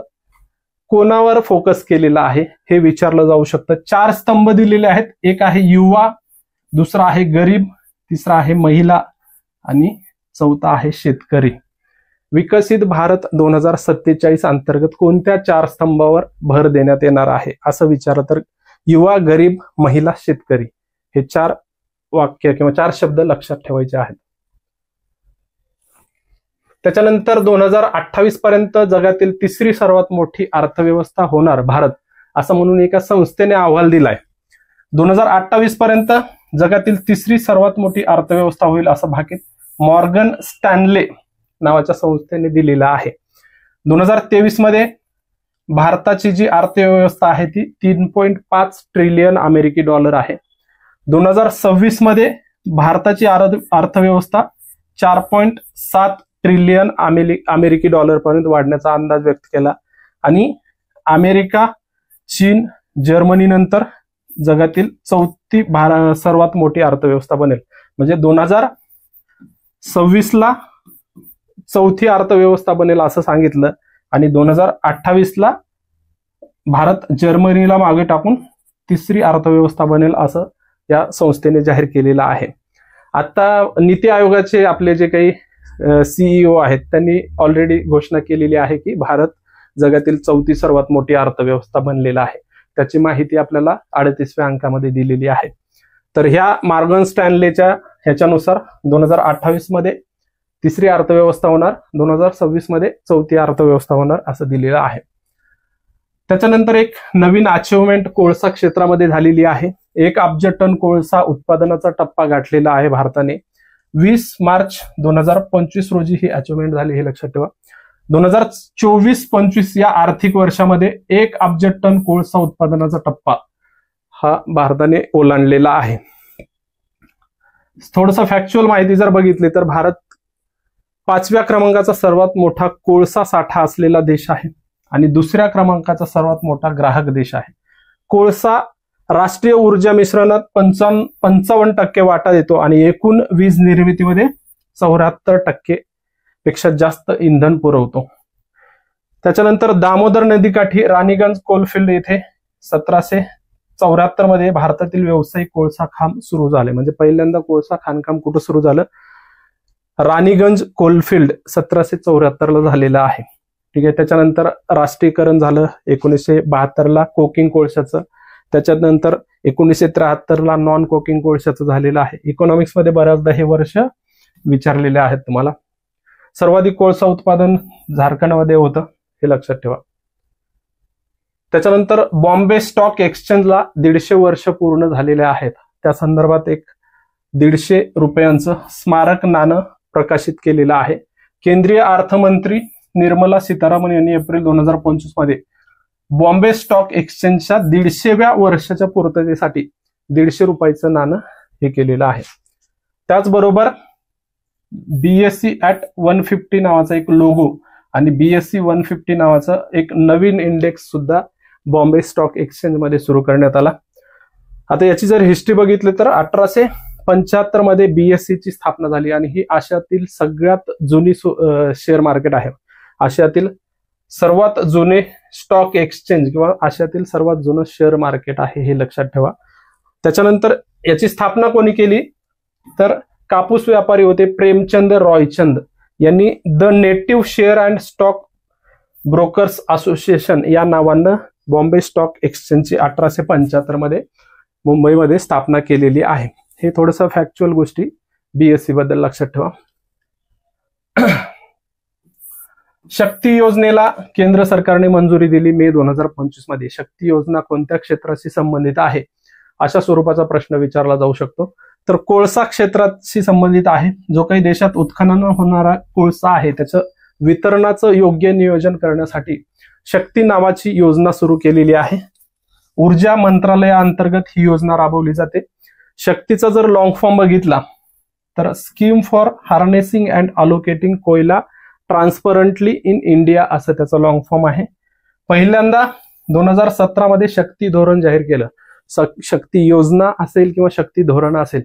[SPEAKER 1] कोणावर फोकस केलेला आहे हे विचारलं जाऊ शकतं. 4 स्तंभ दिलेले आहेत. एक आहे युवा, दुसरा आहे गरीब, तिसरा आहे महिला आणि चौथा आहे शेतकरी. विकसित भारत 2047 अंतर्गत कोणत्या 4 स्तंभावर भर देण्यात येणार आहे असं विचारलं तर युवा, गरीब, महिला, शेतकरी हे 4 वाक्य किंवा 4 शब्द लक्षात ठेवायचे आहेत. त्याच्यानंतर 2028 पर्यंत जगातील 3री सर्वात मोठी अर्थव्यवस्था होणार भारत असं म्हणून एका संस्थेने अहवाल दिलाय. 2028 पर्यंत जगातील 3री सर्वात मोठी अर्थव्यवस्था होईल असं भाकीत मॉर्गन स्टॅनले नावाच्या संस्थेने दिलेला आहे. 2023 मध्ये भारताची जी अर्थव्यवस्था आहे ती 3.5 ट्रिलियन अमेरिकी डॉलर आहे. 2026 मध्ये भारताची अर्थव्यवस्था 4.7 ट्रिलियन अमेरिकी डॉलर पर्यंत वाढण्याचा अंदाज व्यक्त केला आणि अमेरिका, चीन, जर्मनी नंतर जगातील 4थी सर्वात मोठी अर्थव्यवस्था बनेल. म्हणजे 2026 ला 4थी अर्थव्यवस्था बनेल असं सांगितलं आणि 2028 ला भारत जर्मनीला मागे टाकून 3री अर्थव्यवस्था बनेल असं या संस्थेने जाहीर केलेलं आहे. आता नीती आयोगाचे आपले जे काही CEO आहेत त्यांनी ऑलरेडी घोषणा केलेली आहे की भारत जगातील 4थी सर्वात मोठी अर्थव्यवस्था बनलेला आहे. त्याची माहिती आपल्याला 38व्या अंकामध्ये दिलेली आहे. तर ह्या मॉर्गन स्टॅनलेच्या ह्याच्यानुसार 2028 मध्ये 3री अर्थव्यवस्था होणार, 2026 मध्ये 4थी अर्थव्यवस्था होणार असं दिलेलं आहे. त्याच्यानंतर एक नवीन अचिव्हमेंट कोळसा क्षेत्रामध्ये झालेली आहे. 1 अब्ज टन कोळसा उत्पादनाचा टप्पा गाठलेला आहे भारताने. 20 मार्च 2025 रोजी ही अचिव्हमेंट झाली हे लक्षात ठेवा. 2024-25 या आर्थिक वर्षामध्ये 1 अब्ज टन कोळसा उत्पादनाचा टप्पा हा भारताने ओलांडलेला आहे. थोडंसं फॅक्च्युअल माहिती जर बघितली तर भारत 5व्या क्रमांकाचा सर्वात मोठा कोळसा साठा असलेला देश आहे आणि 2ऱ्या क्रमांकाचा सर्वात मोठा ग्राहक देश आहे. कोळसा राष्ट्रीय ऊर्जा मिश्रणात 55% वाटा देतो आणि एकूण वीज निर्मितीमध्ये 74% पेक्षा जास्त इंधन पुरवतो. त्याच्यानंतर दामोदर नदीकाठी राणीगंज कोलफिल्ड येथे 1774 मध्ये भारतातील व्यावसायिक कोळसा खाण सुरू झाले. म्हणजे पहिल्यांदा कोळसा खाणकाम कुठं सुरू झालं? राणीगंज कोलफिल्ड 1774 ला झालेलं आहे. ठीक आहे. त्याच्यानंतर राष्ट्रीयकरण झालं 1972 ला कोकिंग कोळशाचं. त्याच्यानंतर 1973 ला नॉन कोकिंग कोळशाचं झालेलं आहे. इकॉनॉमिक्स मध्ये बऱ्याचदा हे वर्ष विचारलेले आहेत तुम्हाला. सर्वाधिक कोळसा उत्पादन झारखंडमध्ये होतं हे लक्षात ठेवा. त्याच्यानंतर बॉम्बे स्टॉक एक्सचेंजला 150 वर्ष पूर्ण झालेले आहेत. त्या संदर्भात एक 150 रुपयांचं स्मारक नाणं प्रकाशित केलेलं आहे. केंद्रीय अर्थमंत्री निर्मला सीतारामन यांनी एप्रिल 2025 मध्ये बॉम्बे स्टॉक एक्सचेंजच्या 150व्या वर्षाच्या पूर्ततेसाठी 150 रुपयाचं नाणं हे केलेलं आहे. त्याचबरोबर BSE at 150 नावाचा एक लोगो आणि BSE 150 नावाचं एक नवीन इंडेक्स सुद्धा बॉम्बे स्टॉक एक्सचेंज मध्ये सुरू करण्यात आला. आता याची जर हिस्ट्री बघितली तर 1875 मध्ये BSE ची स्थापना झाली आणि ही आशियातील सगळ्यात जुनी शेअर मार्केट आहे. आशियातील सर्वात जुने स्टॉक एक्सचेंज किंवा आशियातील सर्वात जुनं शेअर मार्केट आहे हे लक्षात ठेवा. त्याच्यानंतर याची स्थापना कोणी केली तर कापूस व्यापारी होते प्रेमचंद रॉयचंद यांनी the native share and stock brokers association या नावानं बॉम्बे स्टॉक एक्सचेंजची 1875 मध्ये मुंबईमध्ये स्थापना केलेली आहे. हे थोडंसं फॅक्च्युअल गोष्टी BSE बद्दल लक्षात ठेवा. शक्ती योजनेला केंद्र सरकारने मंजुरी दिली मे 2025 मध्ये. शक्ती योजना कोणत्या क्षेत्राशी संबंधित आहे अशा स्वरूपाचा प्रश्न विचारला जाऊ शकतो. तर कोळसा क्षेत्राशी संबंधित आहे. जो काही देशात उत्खनन होणारा कोळसा आहे त्याचं वितरणाचं योग्य नियोजन करण्यासाठी शक्ती नावाची योजना सुरू केलेली आहे. ऊर्जा मंत्रालयाअंतर्गत ही योजना राबवली जाते. शक्तीचा जर लॉंग फॉर्म बघितला तर scheme for harnessing and allocating कोयला ट्रान्सपरंटली इन इंडिया असं त्याचं लॉंग फॉर्म आहे. पहिल्यांदा 2017 मध्ये शक्ती धोरण जाहीर केलं. शक्ती योजना असेल किंवा शक्ती धोरण असेल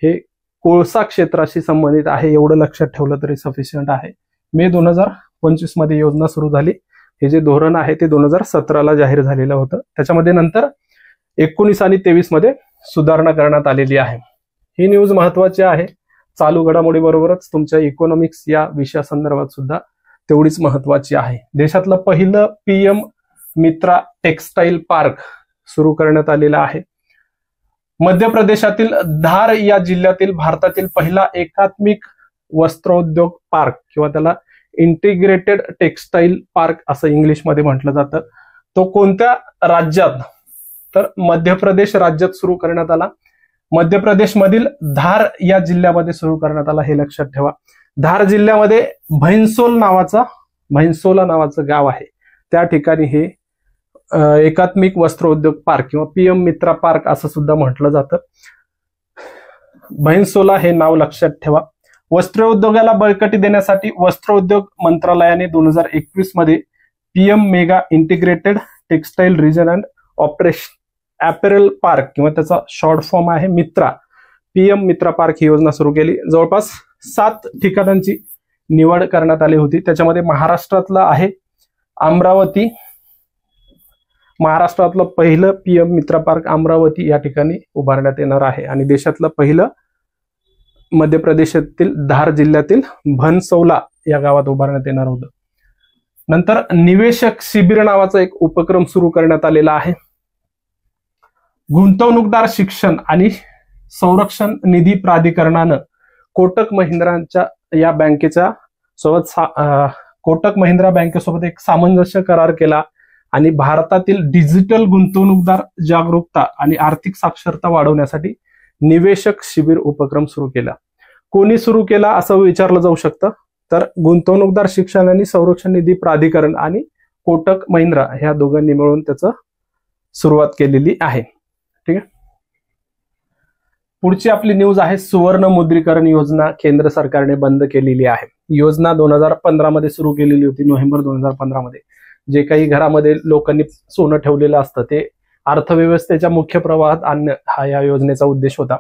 [SPEAKER 1] हे कोळसा क्षेत्राशी संबंधित आहे एवढं लक्षात ठेवलं तरी सफिशियंट आहे. मे 2025 मध्ये योजना सुरू झाली. हे जे धोरण आहे ते 2017ला जाहीर झालेलं होतं. त्याच्यामध्ये नंतर 19 आणि 23 मध्ये सुधारणा करण्यात आलेली आहे. ही न्यूज महत्वाची आहे. चालू घडामोडी बरोबरच तुमच्या इकॉनॉमिक्स या विषयासंदर्भात सुद्धा तेवढीच महत्वाची आहे. देशातलं पहिलं PM मित्रा टेक्सटाईल पार्क सुरू करण्यात आलेलं आहे. मध्य प्रदेशातील धार या जिल्ह्यातील भारतातील पहिला एकात्मिक वस्त्रोद्योग पार्क किंवा त्याला इंटिग्रेटेड टेक्सटाईल पार्क असं इंग्लिशमध्ये म्हटलं जातं. तो कोणत्या राज्यात, तर मध्य प्रदेश राज्यात सुरू करण्यात आला. मध्य प्रदेशमधील धार या जिल्ह्यामध्ये सुरू करण्यात आला, हे लक्षात ठेवा. धार जिल्ह्यामध्ये भैंसोला नावाचं गाव आहे. त्या ठिकाणी हे एकात्मिक वस्त्रोद्योग पार्क किंवा PM मित्रा पार्क असं सुद्धा म्हटलं जातं. भैंसोला हे नाव लक्षात ठेवा. वस्त्रोद्योगाला बळकटी देण्यासाठी वस्त्रोद्योग मंत्रालयाने 2021 मध्ये PM mega integrated textile region and operation apparel park किंवा त्याचा शॉर्ट फॉर्म आहे मित्रा, PM मित्रा पार्क ही योजना सुरू केली. जवळपास 7 ठिकाणांची निवड करण्यात आली होती. त्याच्यामध्ये महाराष्ट्रातलं आहे अमरावती. महाराष्ट्रातलं पहिलं PM मित्रा पार्क अमरावती या ठिकाणी उभारण्यात येणार आहे. आणि देशातलं पहिलं मध्य प्रदेशातील धार जिल्ह्यातील भनसौला या गावात उभारण्यात येणार होतं. नंतर निवेशक शिबिर नावाचा एक उपक्रम सुरू करण्यात आलेला आहे. गुंतवणूकदार शिक्षण आणि संरक्षण निधी प्राधिकरणानं कोटक महिंद्राच्या या बँकेच्या सोबत कोटक महिंद्रा बँकेसोबत एक सामंजस्य करार केला आणि भारतातील डिजिटल गुंतवणूकदार जागरूकता आणि आर्थिक साक्षरता वाढवण्यासाठी निवेशक शिबिर उपक्रम सुरू केला. कोणी सुरू केला असं विचारलं जाऊ शकतं. तर गुंतवणूकदार शिक्षण आणि संरक्षण निधी प्राधिकरण आणि कोटक महिंद्रा ह्या दोघांनी मिळून त्याचं सुरुवात केलेली आहे. ठीक आहे. पुढची आपली न्यूज आहे सुवर्ण मुद्रीकरण योजना केंद्र सरकारने बंद केलेली आहे. योजना 2015 मध्ये सुरू केलेली होती, नोव्हेंबर 2015 मध्ये. जे काही घरामध्ये लोकांनी सोनं ठेवलेलं असतं ते अर्थव्यवस्थेच्या मुख्य प्रवाहात आणणं हा या योजनेचा उद्देश होता.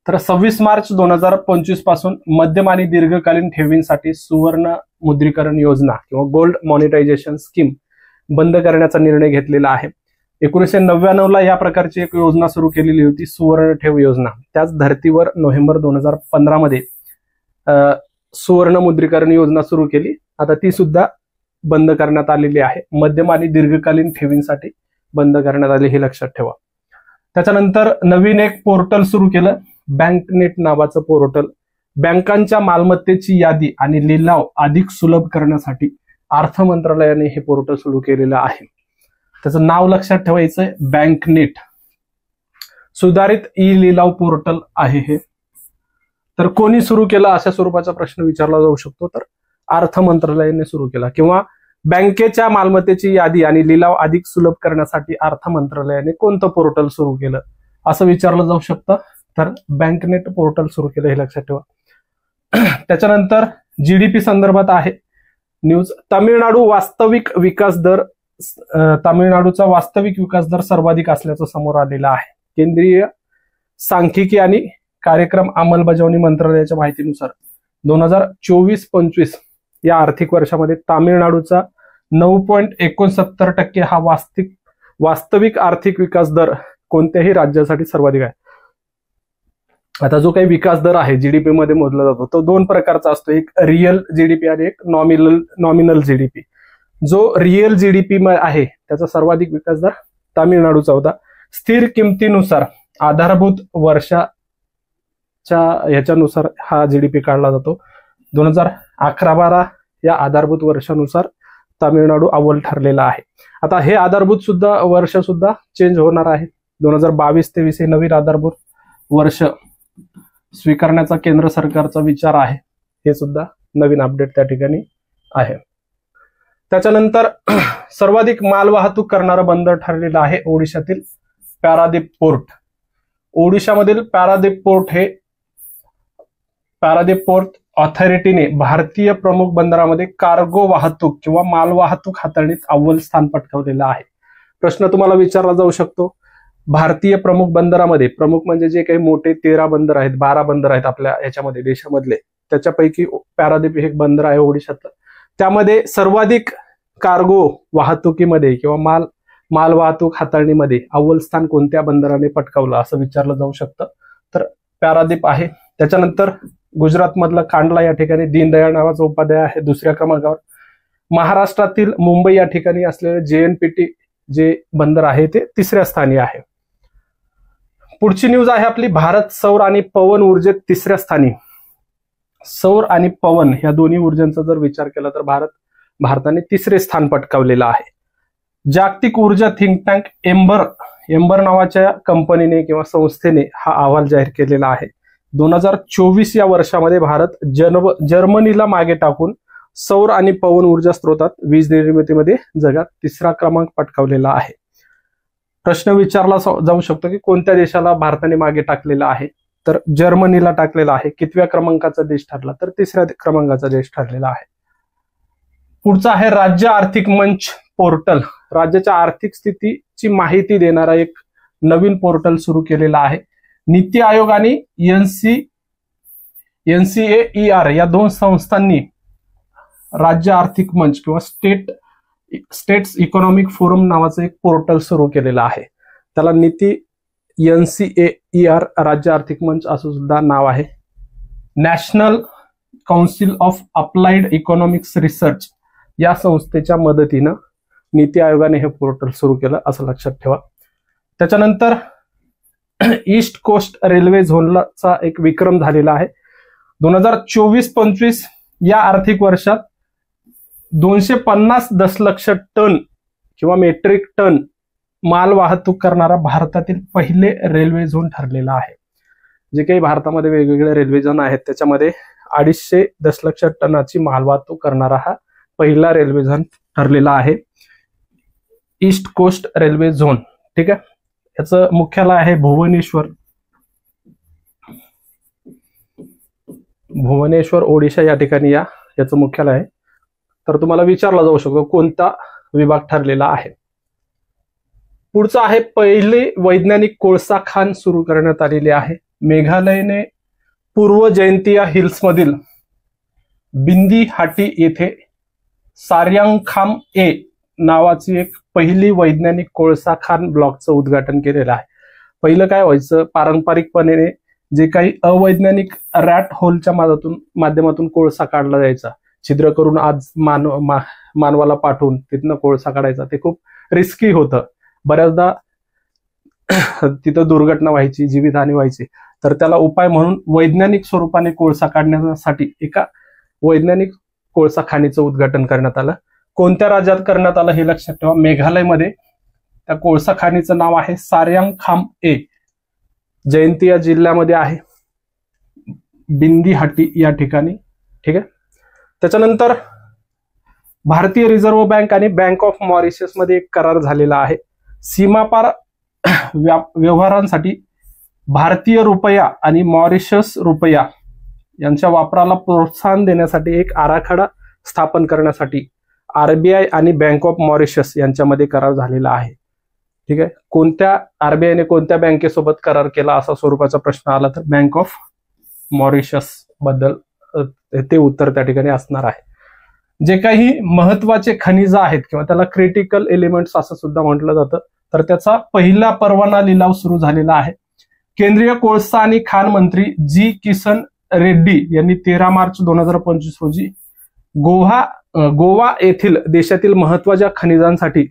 [SPEAKER 1] तर 26 मार्च 2025 पासून मध्यम आणि दीर्घकालीन ठेवींसाठी सुवर्ण मुद्रीकरण योजना किंवा गोल्ड मॉनिटायझेशन स्कीम बंद करण्याचा निर्णय घेतलेला आहे. 1999ला या प्रकारची एक योजना सुरू केलेली होती, सुवर्ण ठेव योजना. त्याच धर्तीवर नोव्हेंबर 2015 मध्ये सुवर्ण मुद्रीकरण योजना सुरू केली. आता ती सुद्धा बंद करण्यात आलेली आहे. मध्यम आणि दीर्घकालीन ठेवींसाठी बंद करण्यात आले, हे लक्षात ठेवा. त्याच्यानंतर नवीन एक पोर्टल सुरू केलं, बँकनेट नावाचं पोर्टल. बँकांच्या मालमत्तेची यादी आणि लिलाव अधिक सुलभ करण्यासाठी अर्थ मंत्रालयाने हे पोर्टल सुरू केलेलं आहे. त्याचं नाव लक्षात ठेवायचंय, बँकनेट. सुधारित ई लिलाव पोर्टल आहे हे. तर कोणी सुरू केलं अशा स्वरूपाचा प्रश्न विचारला जाऊ शकतो. तर अर्थ मंत्रालयाने सुरू केला किंवा बँकेच्या मालमत्तेची यादी आणि लिलाव अधिक सुलभ करण्यासाठी अर्थ मंत्रालयाने कोणतं पोर्टल सुरू केलं असं विचारलं जाऊ शकतं. तर बँकनेट पोर्टल सुरू केलं, हे लक्षात ठेवा. त्याच्यानंतर GDP संदर्भात आहे न्यूज. तामिळनाडूचा वास्तविक विकास दर सर्वाधिक असल्याचं समोर आलेलं आहे. केंद्रीय सांख्यिकी आणि कार्यक्रम अंमलबजावणी मंत्रालयाच्या माहितीनुसार 2024-25 या आर्थिक वर्षामध्ये तामिळनाडूचा 9.69% हा वास्तविक आर्थिक विकास दर कोणत्याही राज्यासाठी सर्वाधिक आहे. आता जो काही विकास दर आहे GDP मध्ये मोजला जातो तो 2 प्रकारचा असतो, एक रिअल GDP आणि एक नॉमिनल GDP. जो रिअल GDP आहे त्याचा सर्वाधिक विकास दर तामिळनाडूचा होता. स्थिर किमतीनुसार आधारभूत वर्षाच्या ह्याच्यानुसार हा GDP काढला जातो. 2011-12 या आधारभूत वर्षानुसार तामिळनाडू अव्वल ठरलेला आहे. आता हे आधारभूत सुद्धा वर्ष सुद्धा चेंज होणार आहे. 2022-23 हे नवीन आधारभूत वर्ष स्वीकारण्याचा केंद्र सरकारचा विचार आहे. हे सुद्धा नवीन अपडेट त्या ठिकाणी आहे. त्याच्यानंतर सर्वाधिक मालवाहतूक करणारं बंदर ठरलेलं आहे ओडिशातील पॅरादीप पोर्ट. ओडिशामधील पॅरादीप पोर्ट हे पॅरादीप पोर्ट ऑथॉरिटीने भारतीय प्रमुख बंदरामध्ये कार्गो वाहतूक किंवा मालवाहतूक हाताळणीत अव्वल स्थान पटकावलेलं आहे. प्रश्न तुम्हाला विचारला जाऊ शकतो, भारतीय प्रमुख बंदरामध्ये, प्रमुख म्हणजे जे काही मोठे 13 बंदर आहेत, 12 बंदर आहेत आपल्या याच्यामध्ये देशामधले, त्याच्यापैकी पॅरादीप हे एक बंदर आहे ओडिशातलं. त्यामध्ये सर्वाधिक कार्गो वाहतुकीमध्ये किंवा मालवाहतूक हाताळणीमध्ये अव्वल स्थान कोणत्या बंदराने पटकावलं असं विचारलं जाऊ शकतं, तर पॅरादीप आहे. त्याच्यानंतर गुजरात मधलं कांडला या ठिकाणी दीनदयाळ नावाचा उपाध्याय आहे दुसऱ्या क्रमांकावर. महाराष्ट्रातील मुंबई या ठिकाणी असलेले JNPT जे बंदर आहे ते तिसऱ्या स्थानी आहे. पुढची न्यूज आहे आपली, भारत सौर आणि पवन ऊर्जेत तिसऱ्या स्थानी. सौर आणि पवन या दोन्ही ऊर्जांचा जर विचार केला तर भारताने तिसरे स्थान पटकावलेलं आहे. जागतिक ऊर्जा थिंक टँक एम्बर नावाच्या कंपनीने किंवा संस्थेने हा अहवाल जाहीर केलेला आहे. 2024 या वर्षामध्ये भारत जर्मनीला मागे टाकून सौर आणि पवन ऊर्जा स्रोतात वीज निर्मितीमध्ये जगात तिसरा क्रमांक पटकावलेला आहे. प्रश्न विचारला जाऊ शकतो की कोणत्या देशाला भारताने मागे टाकलेला आहे, तर जर्मनीला टाकलेला आहे. कितव्या क्रमांकाचा देश ठरला, तर तिसऱ्या क्रमांकाचा देश ठरलेला आहे. पुढचा आहे राज्य आर्थिक मंच पोर्टल. राज्याच्या आर्थिक स्थितीची माहिती देणारा एक नवीन पोर्टल सुरू केलेला आहे. नीती आयोग आणि NCAER या दोन संस्थांनी राज्य आर्थिक मंच किंवा स्टेट्स इकॉनॉमिक फोरम नावाचं एक पोर्टल सुरू केलेलं आहे. त्याला नीती NCAER राज्य आर्थिक मंच असं सुद्धा नाव आहे. National council of applied economics research या संस्थेच्या मदतीनं नीती आयोगाने हे पोर्टल सुरू केलं असं लक्षात ठेवा. त्याच्यानंतर ईस्ट कोस्ट रेल्वे झोनचा एक विक्रम झालेला आहे. 2024-25 या आर्थिक वर्षात 250 दशलक्ष टन किंवा मेट्रिक टन माल वाहतूक करणारा भारतातील पहिले रेल्वे झोन ठरलेला आहे. जे काही भारतामध्ये वेगवेगळे रेल्वे झोन आहेत त्याच्यामध्ये 250 दशलक्ष टनाची माल वाहतूक करणारा हा पहिला रेल्वे झोन ठरलेला आहे, ईस्ट कोस्ट रेल्वे झोन. ठीक आहे, याचं मुख्यालय आहे भुवनेश्वर ओडिशा या ठिकाणी याचं मुख्यालय आहे. तर तुम्हाला विचारला जाऊ शकतो कोणता विभाग ठरलेला आहे. पुढचा आहे, पहिले वैज्ञानिक कोळसा खाण सुरू करण्यात आलेले आहे. मेघालयने पूर्व जयंतिया हिल्स मधील बिंदी हाटी येथे सार्यांगखाम ए नावाची एक पहिली वैज्ञानिक कोळसा खाण ब्लॉकचं उद्घाटन केलेलं आहे. पहिलं काय व्हायचं, पारंपरिकपणे जे काही अवैज्ञानिक रॅट होलच्या माध्यमातून कोळसा काढला जायचा, छिद्र करून आज मानवाला पाठवून तिथनं कोळसा काढायचा, ते खूप रिस्की होतं. बऱ्याचदा तिथं दुर्घटना व्हायची, जीवितहानी व्हायची. तर त्याला उपाय म्हणून वैज्ञानिक स्वरूपाने कोळसा काढण्यासाठी एका वैज्ञानिक कोळसा खाणीचं उद्घाटन करण्यात आलं. कोणत्या राज्यात करण्यात आलं हे लक्षात ठेवा, मेघालयमध्ये. त्या कोळसा खाणीचं नाव आहे सार्यांगखाम ए, जयंतिया जिल्ह्यामध्ये आहे, बिंदी हाटी या ठिकाणी. ठीक आहे. त्याच्यानंतर भारतीय रिझर्व्ह बँक आणि बँक ऑफ मॉरिशस मध्ये एक करार झालेला आहे. सीमापार व्यवहारांसाठी भारतीय रुपया आणि मॉरिशस रुपया यांच्या वापराला प्रोत्साहन देण्यासाठी एक आराखडा स्थापन करण्यासाठी RBI आणि बँक ऑफ मॉरिशस यांच्यामध्ये करार झालेला आहे. ठीक आहे. कोणत्या RBIने कोणत्या बँकेसोबत करार केला असा स्वरूपाचा प्रश्न आला तर बँक ऑफ मॉरिशस बद्दल ते उत्तर त्या ठिकाणी असणार आहे. जे काही महत्वाचे खनिज आहेत किंवा त्याला क्रिटिकल एलिमेंट्स असं सुद्धा म्हटलं जातं, तर त्याचा पहिला परवाना लिलाव सुरू झालेला आहे. केंद्रीय कोळसा आणि खाण मंत्री G. किसन रेड्डी यांनी 13 मार्च 2025 रोजी गोवा येथील देशातील महत्वाच्या खनिजांसाठी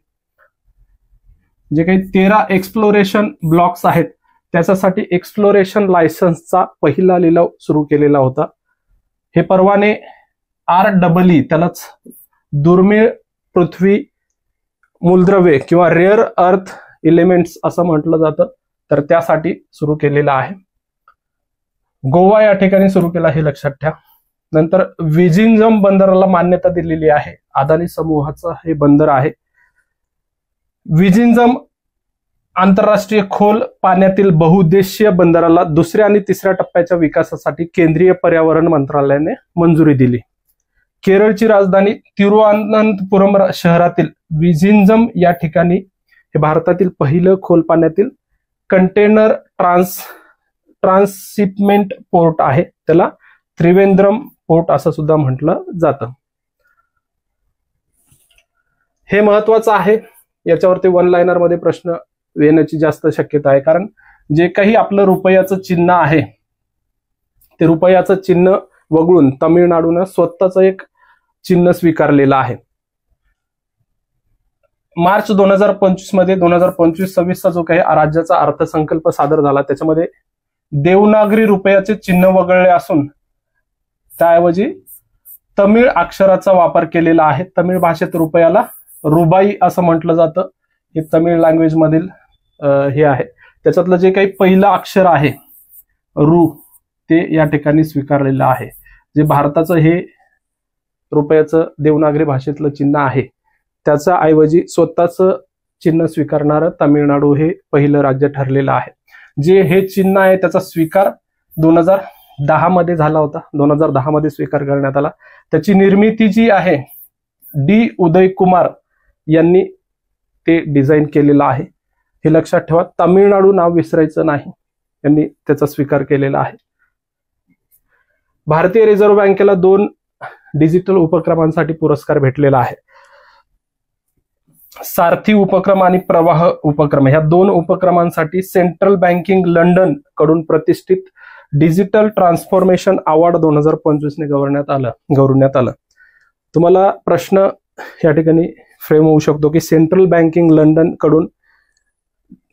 [SPEAKER 1] जे काही 13 एक्सप्लोरेशन ब्लॉक्स आहेत त्याच्यासाठी एक्सप्लोरेशन लायसन्सचा पहिला लिलाव सुरू केलेला होता. हे परवाने REE त्यालाच दुर्मिळ पृथ्वी मूलद्रव्ये किंवा रेअर अर्थ एलिमेंट्स असं म्हटलं जातं, तर त्यासाठी सुरू केलेला आहे. गोवा या ठिकाणी सुरू केला हे लक्षात ठेवा. नंतर विझिंजम बंदराला मान्यता दिलेली आहे. अदानी समूहाचं हे बंदर आहे. विझिंजम आंतरराष्ट्रीय खोल पाण्यातील बहुउद्देशीय बंदराला दुसऱ्या आणि तिसऱ्या टप्प्याच्या विकासासाठी केंद्रीय पर्यावरण मंत्रालयाने मंजुरी दिली. केरळची राजधानी तिरुअनंतपुरम शहरातील विझिंजम या ठिकाणी हे भारतातील पहिलं खोल पाण्यातील कंटेनर ट्रान्सशिपमेंट पोर्ट आहे. त्याला त्रिवेंद्रम पोर्ट असं सुद्धा म्हटलं जातं. हे महत्वाचं आहे. याच्यावरती वन लाइनर मध्ये प्रश्न येण्याची जास्त शक्यता आहे, कारण जे काही आपलं रुपयाचं चिन्ह आहे ते रुपयाचं चिन्ह वगळून तमिळनाडूनं स्वतःचं एक चिन्ह स्वीकारलेलं आहे. मार्च 2025 मध्ये 2025-26 चा जो काही राज्याचा अर्थसंकल्प सादर झाला त्याच्यामध्ये देवनागरी रुपयाचे चिन्ह वगळले असून त्याऐवजी तमिळ अक्षराचा वापर केलेला आहे. तमिळ भाषेत रुपयाला रुबाई असं म्हटलं जातं. हे तमिळ लँग्वेज मधील हे आहे. त्याच्यातलं जे काही पहिलं अक्षर आहे रु ते या ठिकाणी स्वीकारलेलं आहे. जे भारताचं हे रुपयाचं देवनागरी भाषेतलं चिन्ह आहे त्याचा ऐवजी स्वतःच चिन्ह स्वीकारणारं तामिळनाडू हे पहिलं राज्य ठरलेलं आहे. जे हे चिन्ह आहे त्याचा स्वीकार 2010 मध्ये झाला होता. 2010 मध्ये स्वीकार करण्यात आला. त्याची निर्मिती जी आहे डी उदय कुमार यांनी ते डिझाईन केलेलं आहे. हे लक्षात ठेवा. तामिळनाडू नाव विसरायचं नाही. यांनी त्याचा स्वीकार केलेला आहे. भारतीय रिझर्व्ह बँकेला 2 डिजिटल उपक्रमांसाठी पुरस्कार भेटलेला आहे. सारथी उपक्रम आणि प्रवाह उपक्रम ह्या 2 उपक्रमांसाठी सेंट्रल बँकिंग लंडन कडून प्रतिष्ठित डिजिटल ट्रान्सफॉर्मेशन अवॉर्ड 2025 ने गौरवण्यात आलं. तुम्हाला प्रश्न या ठिकाणी फ्रेम होऊ शकतो की सेंट्रल बँकिंग लंडन कडून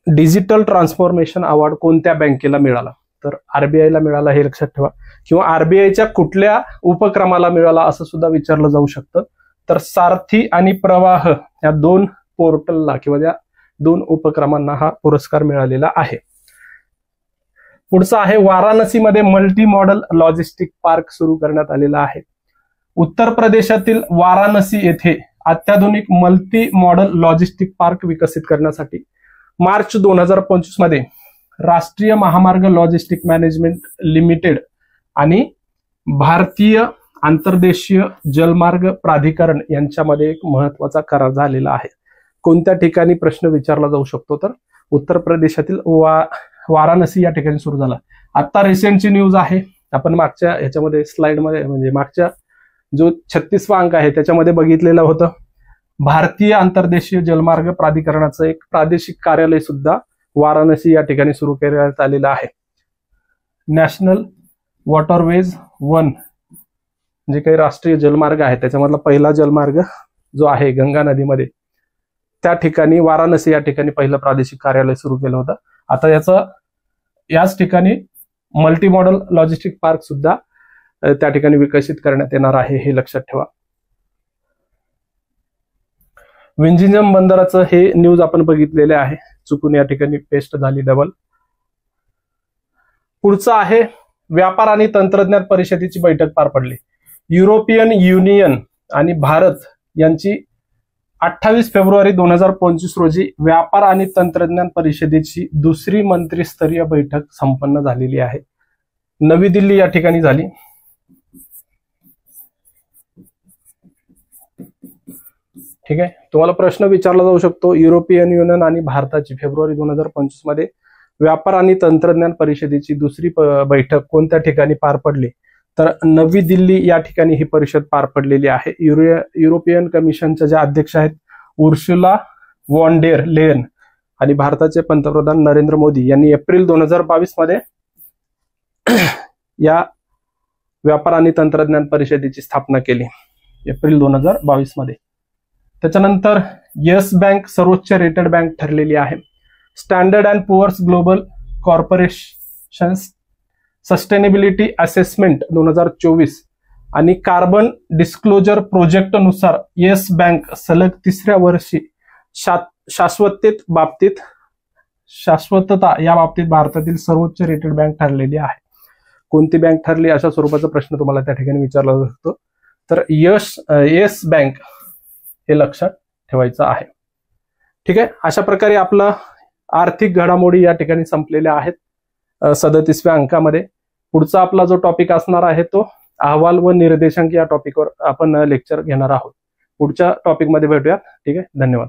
[SPEAKER 1] डिजिटल ट्रान्सफॉर्मेशन अवॉर्ड कोणत्या बँकेला मिळाला? तर आरबीआय ला मिळाला हे लक्षात ठेवा. किंवा आरबीआयच्या कुठल्या उपक्रमाला मिळाला असं सुद्धा विचारलं जाऊ शकतं. तर सारथी आणि प्रवाह या 2 पोर्टलला किंवा या 2 उपक्रमांना हा पुरस्कार मिळालेला आहे. पुढचा आहे वाराणसीमध्ये मल्टी मॉडल लॉजिस्टिक पार्क सुरू करण्यात आलेला आहे. उत्तर प्रदेशातील वाराणसी येथे अत्याधुनिक मल्टी मॉडल लॉजिस्टिक पार्क विकसित करण्यासाठी मार्च 2025 मध्ये राष्ट्रीय महामार्ग लॉजिस्टिक मॅनेजमेंट लिमिटेड आणि भारतीय आंतरदेशीय जलमार्ग प्राधिकरण यांच्यामध्ये एक महत्वाचा करार झालेला आहे. कोणत्या ठिकाणी प्रश्न विचारला जाऊ शकतो? तर उत्तर प्रदेशातील वाराणसी या ठिकाणी सुरू झाला. आता रिसेंटची न्यूज आहे. आपण मागच्या ह्याच्यामध्ये स्लाइडमध्ये म्हणजे मागच्या जो 36वा अंक आहे त्याच्यामध्ये बघितलेलं होतं. भारतीय आंतरदेशीय जलमार्ग प्राधिकरणाचं एक प्रादेशिक कार्यालय सुद्धा वाराणसी या ठिकाणी सुरू करण्यात आलेलं आहे. नॅशनल वॉटरवेज 1 जे काही राष्ट्रीय जलमार्ग आहे त्याच्यामधला पहिला जलमार्ग जो आहे गंगा नदीमध्ये त्या ठिकाणी वाराणसी या ठिकाणी पहिलं प्रादेशिक कार्यालय सुरू केलं होतं. आता याच ठिकाणी मल्टी मॉडल लॉजिस्टिक पार्क सुद्धा त्या ठिकाणी विकसित करण्यात येणार आहे हे लक्षात ठेवा. विंझिंजम बंदराचं हे न्यूज आपण बघितलेले आहे. चुकून या ठिकाणी पेस्ट झाली डबल. पुढचं आहे व्यापार आणि तंत्रज्ञान परिषदेची बैठक पार पडली. युरोपियन युनियन आणि भारत यांची 28 फेब्रुवारी 2025 रोजी व्यापार आणि तंत्रज्ञान परिषदेची 2री मंत्रिस्तरीय बैठक संपन्न झालेली आहे. नवी दिल्ली या ठिकाणी झाली. ठीक आहे. तुम्हाला प्रश्न विचारला जाऊ शकतो युरोपियन युनियन आणि भारताची फेब्रुवारी 2025 मध्ये व्यापार आणि तंत्रज्ञान परिषदेची 2री बैठक कोणत्या ठिकाणी पार पडली? तर नवी दिल्ली या ठिकाणी ही परिषद पार पडलेली आहे. युरोपियन कमिशनच्या ज्या अध्यक्ष आहेत उर्सुला वॉन डेर लेयन आणि भारताचे पंतप्रधान नरेंद्र मोदी यांनी एप्रिल 2022 मध्ये या व्यापार आणि तंत्रज्ञान परिषदेची स्थापना केली. एप्रिल 2022 मध्ये. त्याच्यानंतर येस बँक सर्वोच्च रेटेड बँक ठरलेली आहे. Standard and Poor's Global Corporation Sustainability Assessment 2024 आणि कार्बन डिस्क्लोजर प्रोजेक्ट नुसार येस बँक सलग 3ऱ्या वर्षी शाश्वतता या बाबतीत भारतातील सर्वोच्च रेटेड बँक ठरलेली आहे. कोणती बँक ठरली अशा स्वरूपाचा प्रश्न तुम्हाला त्या ठिकाणी विचारला जाऊ शकतो. तर येस बँक हे लक्षात ठेवायचं आहे. ठीक आहे. अशा प्रकारे आपला आर्थिक घडामोडी या ठिकाणी संपलेल्या आहेत 37व्या अंकामध्ये. पुढचा आपला जो टॉपिक असणार आहे तो अहवाल व निर्देशांक या टॉपिकवर आपण लेक्चर घेणार आहोत. पुढच्या टॉपिकमध्ये भेटूया. ठीक आहे, धन्यवाद.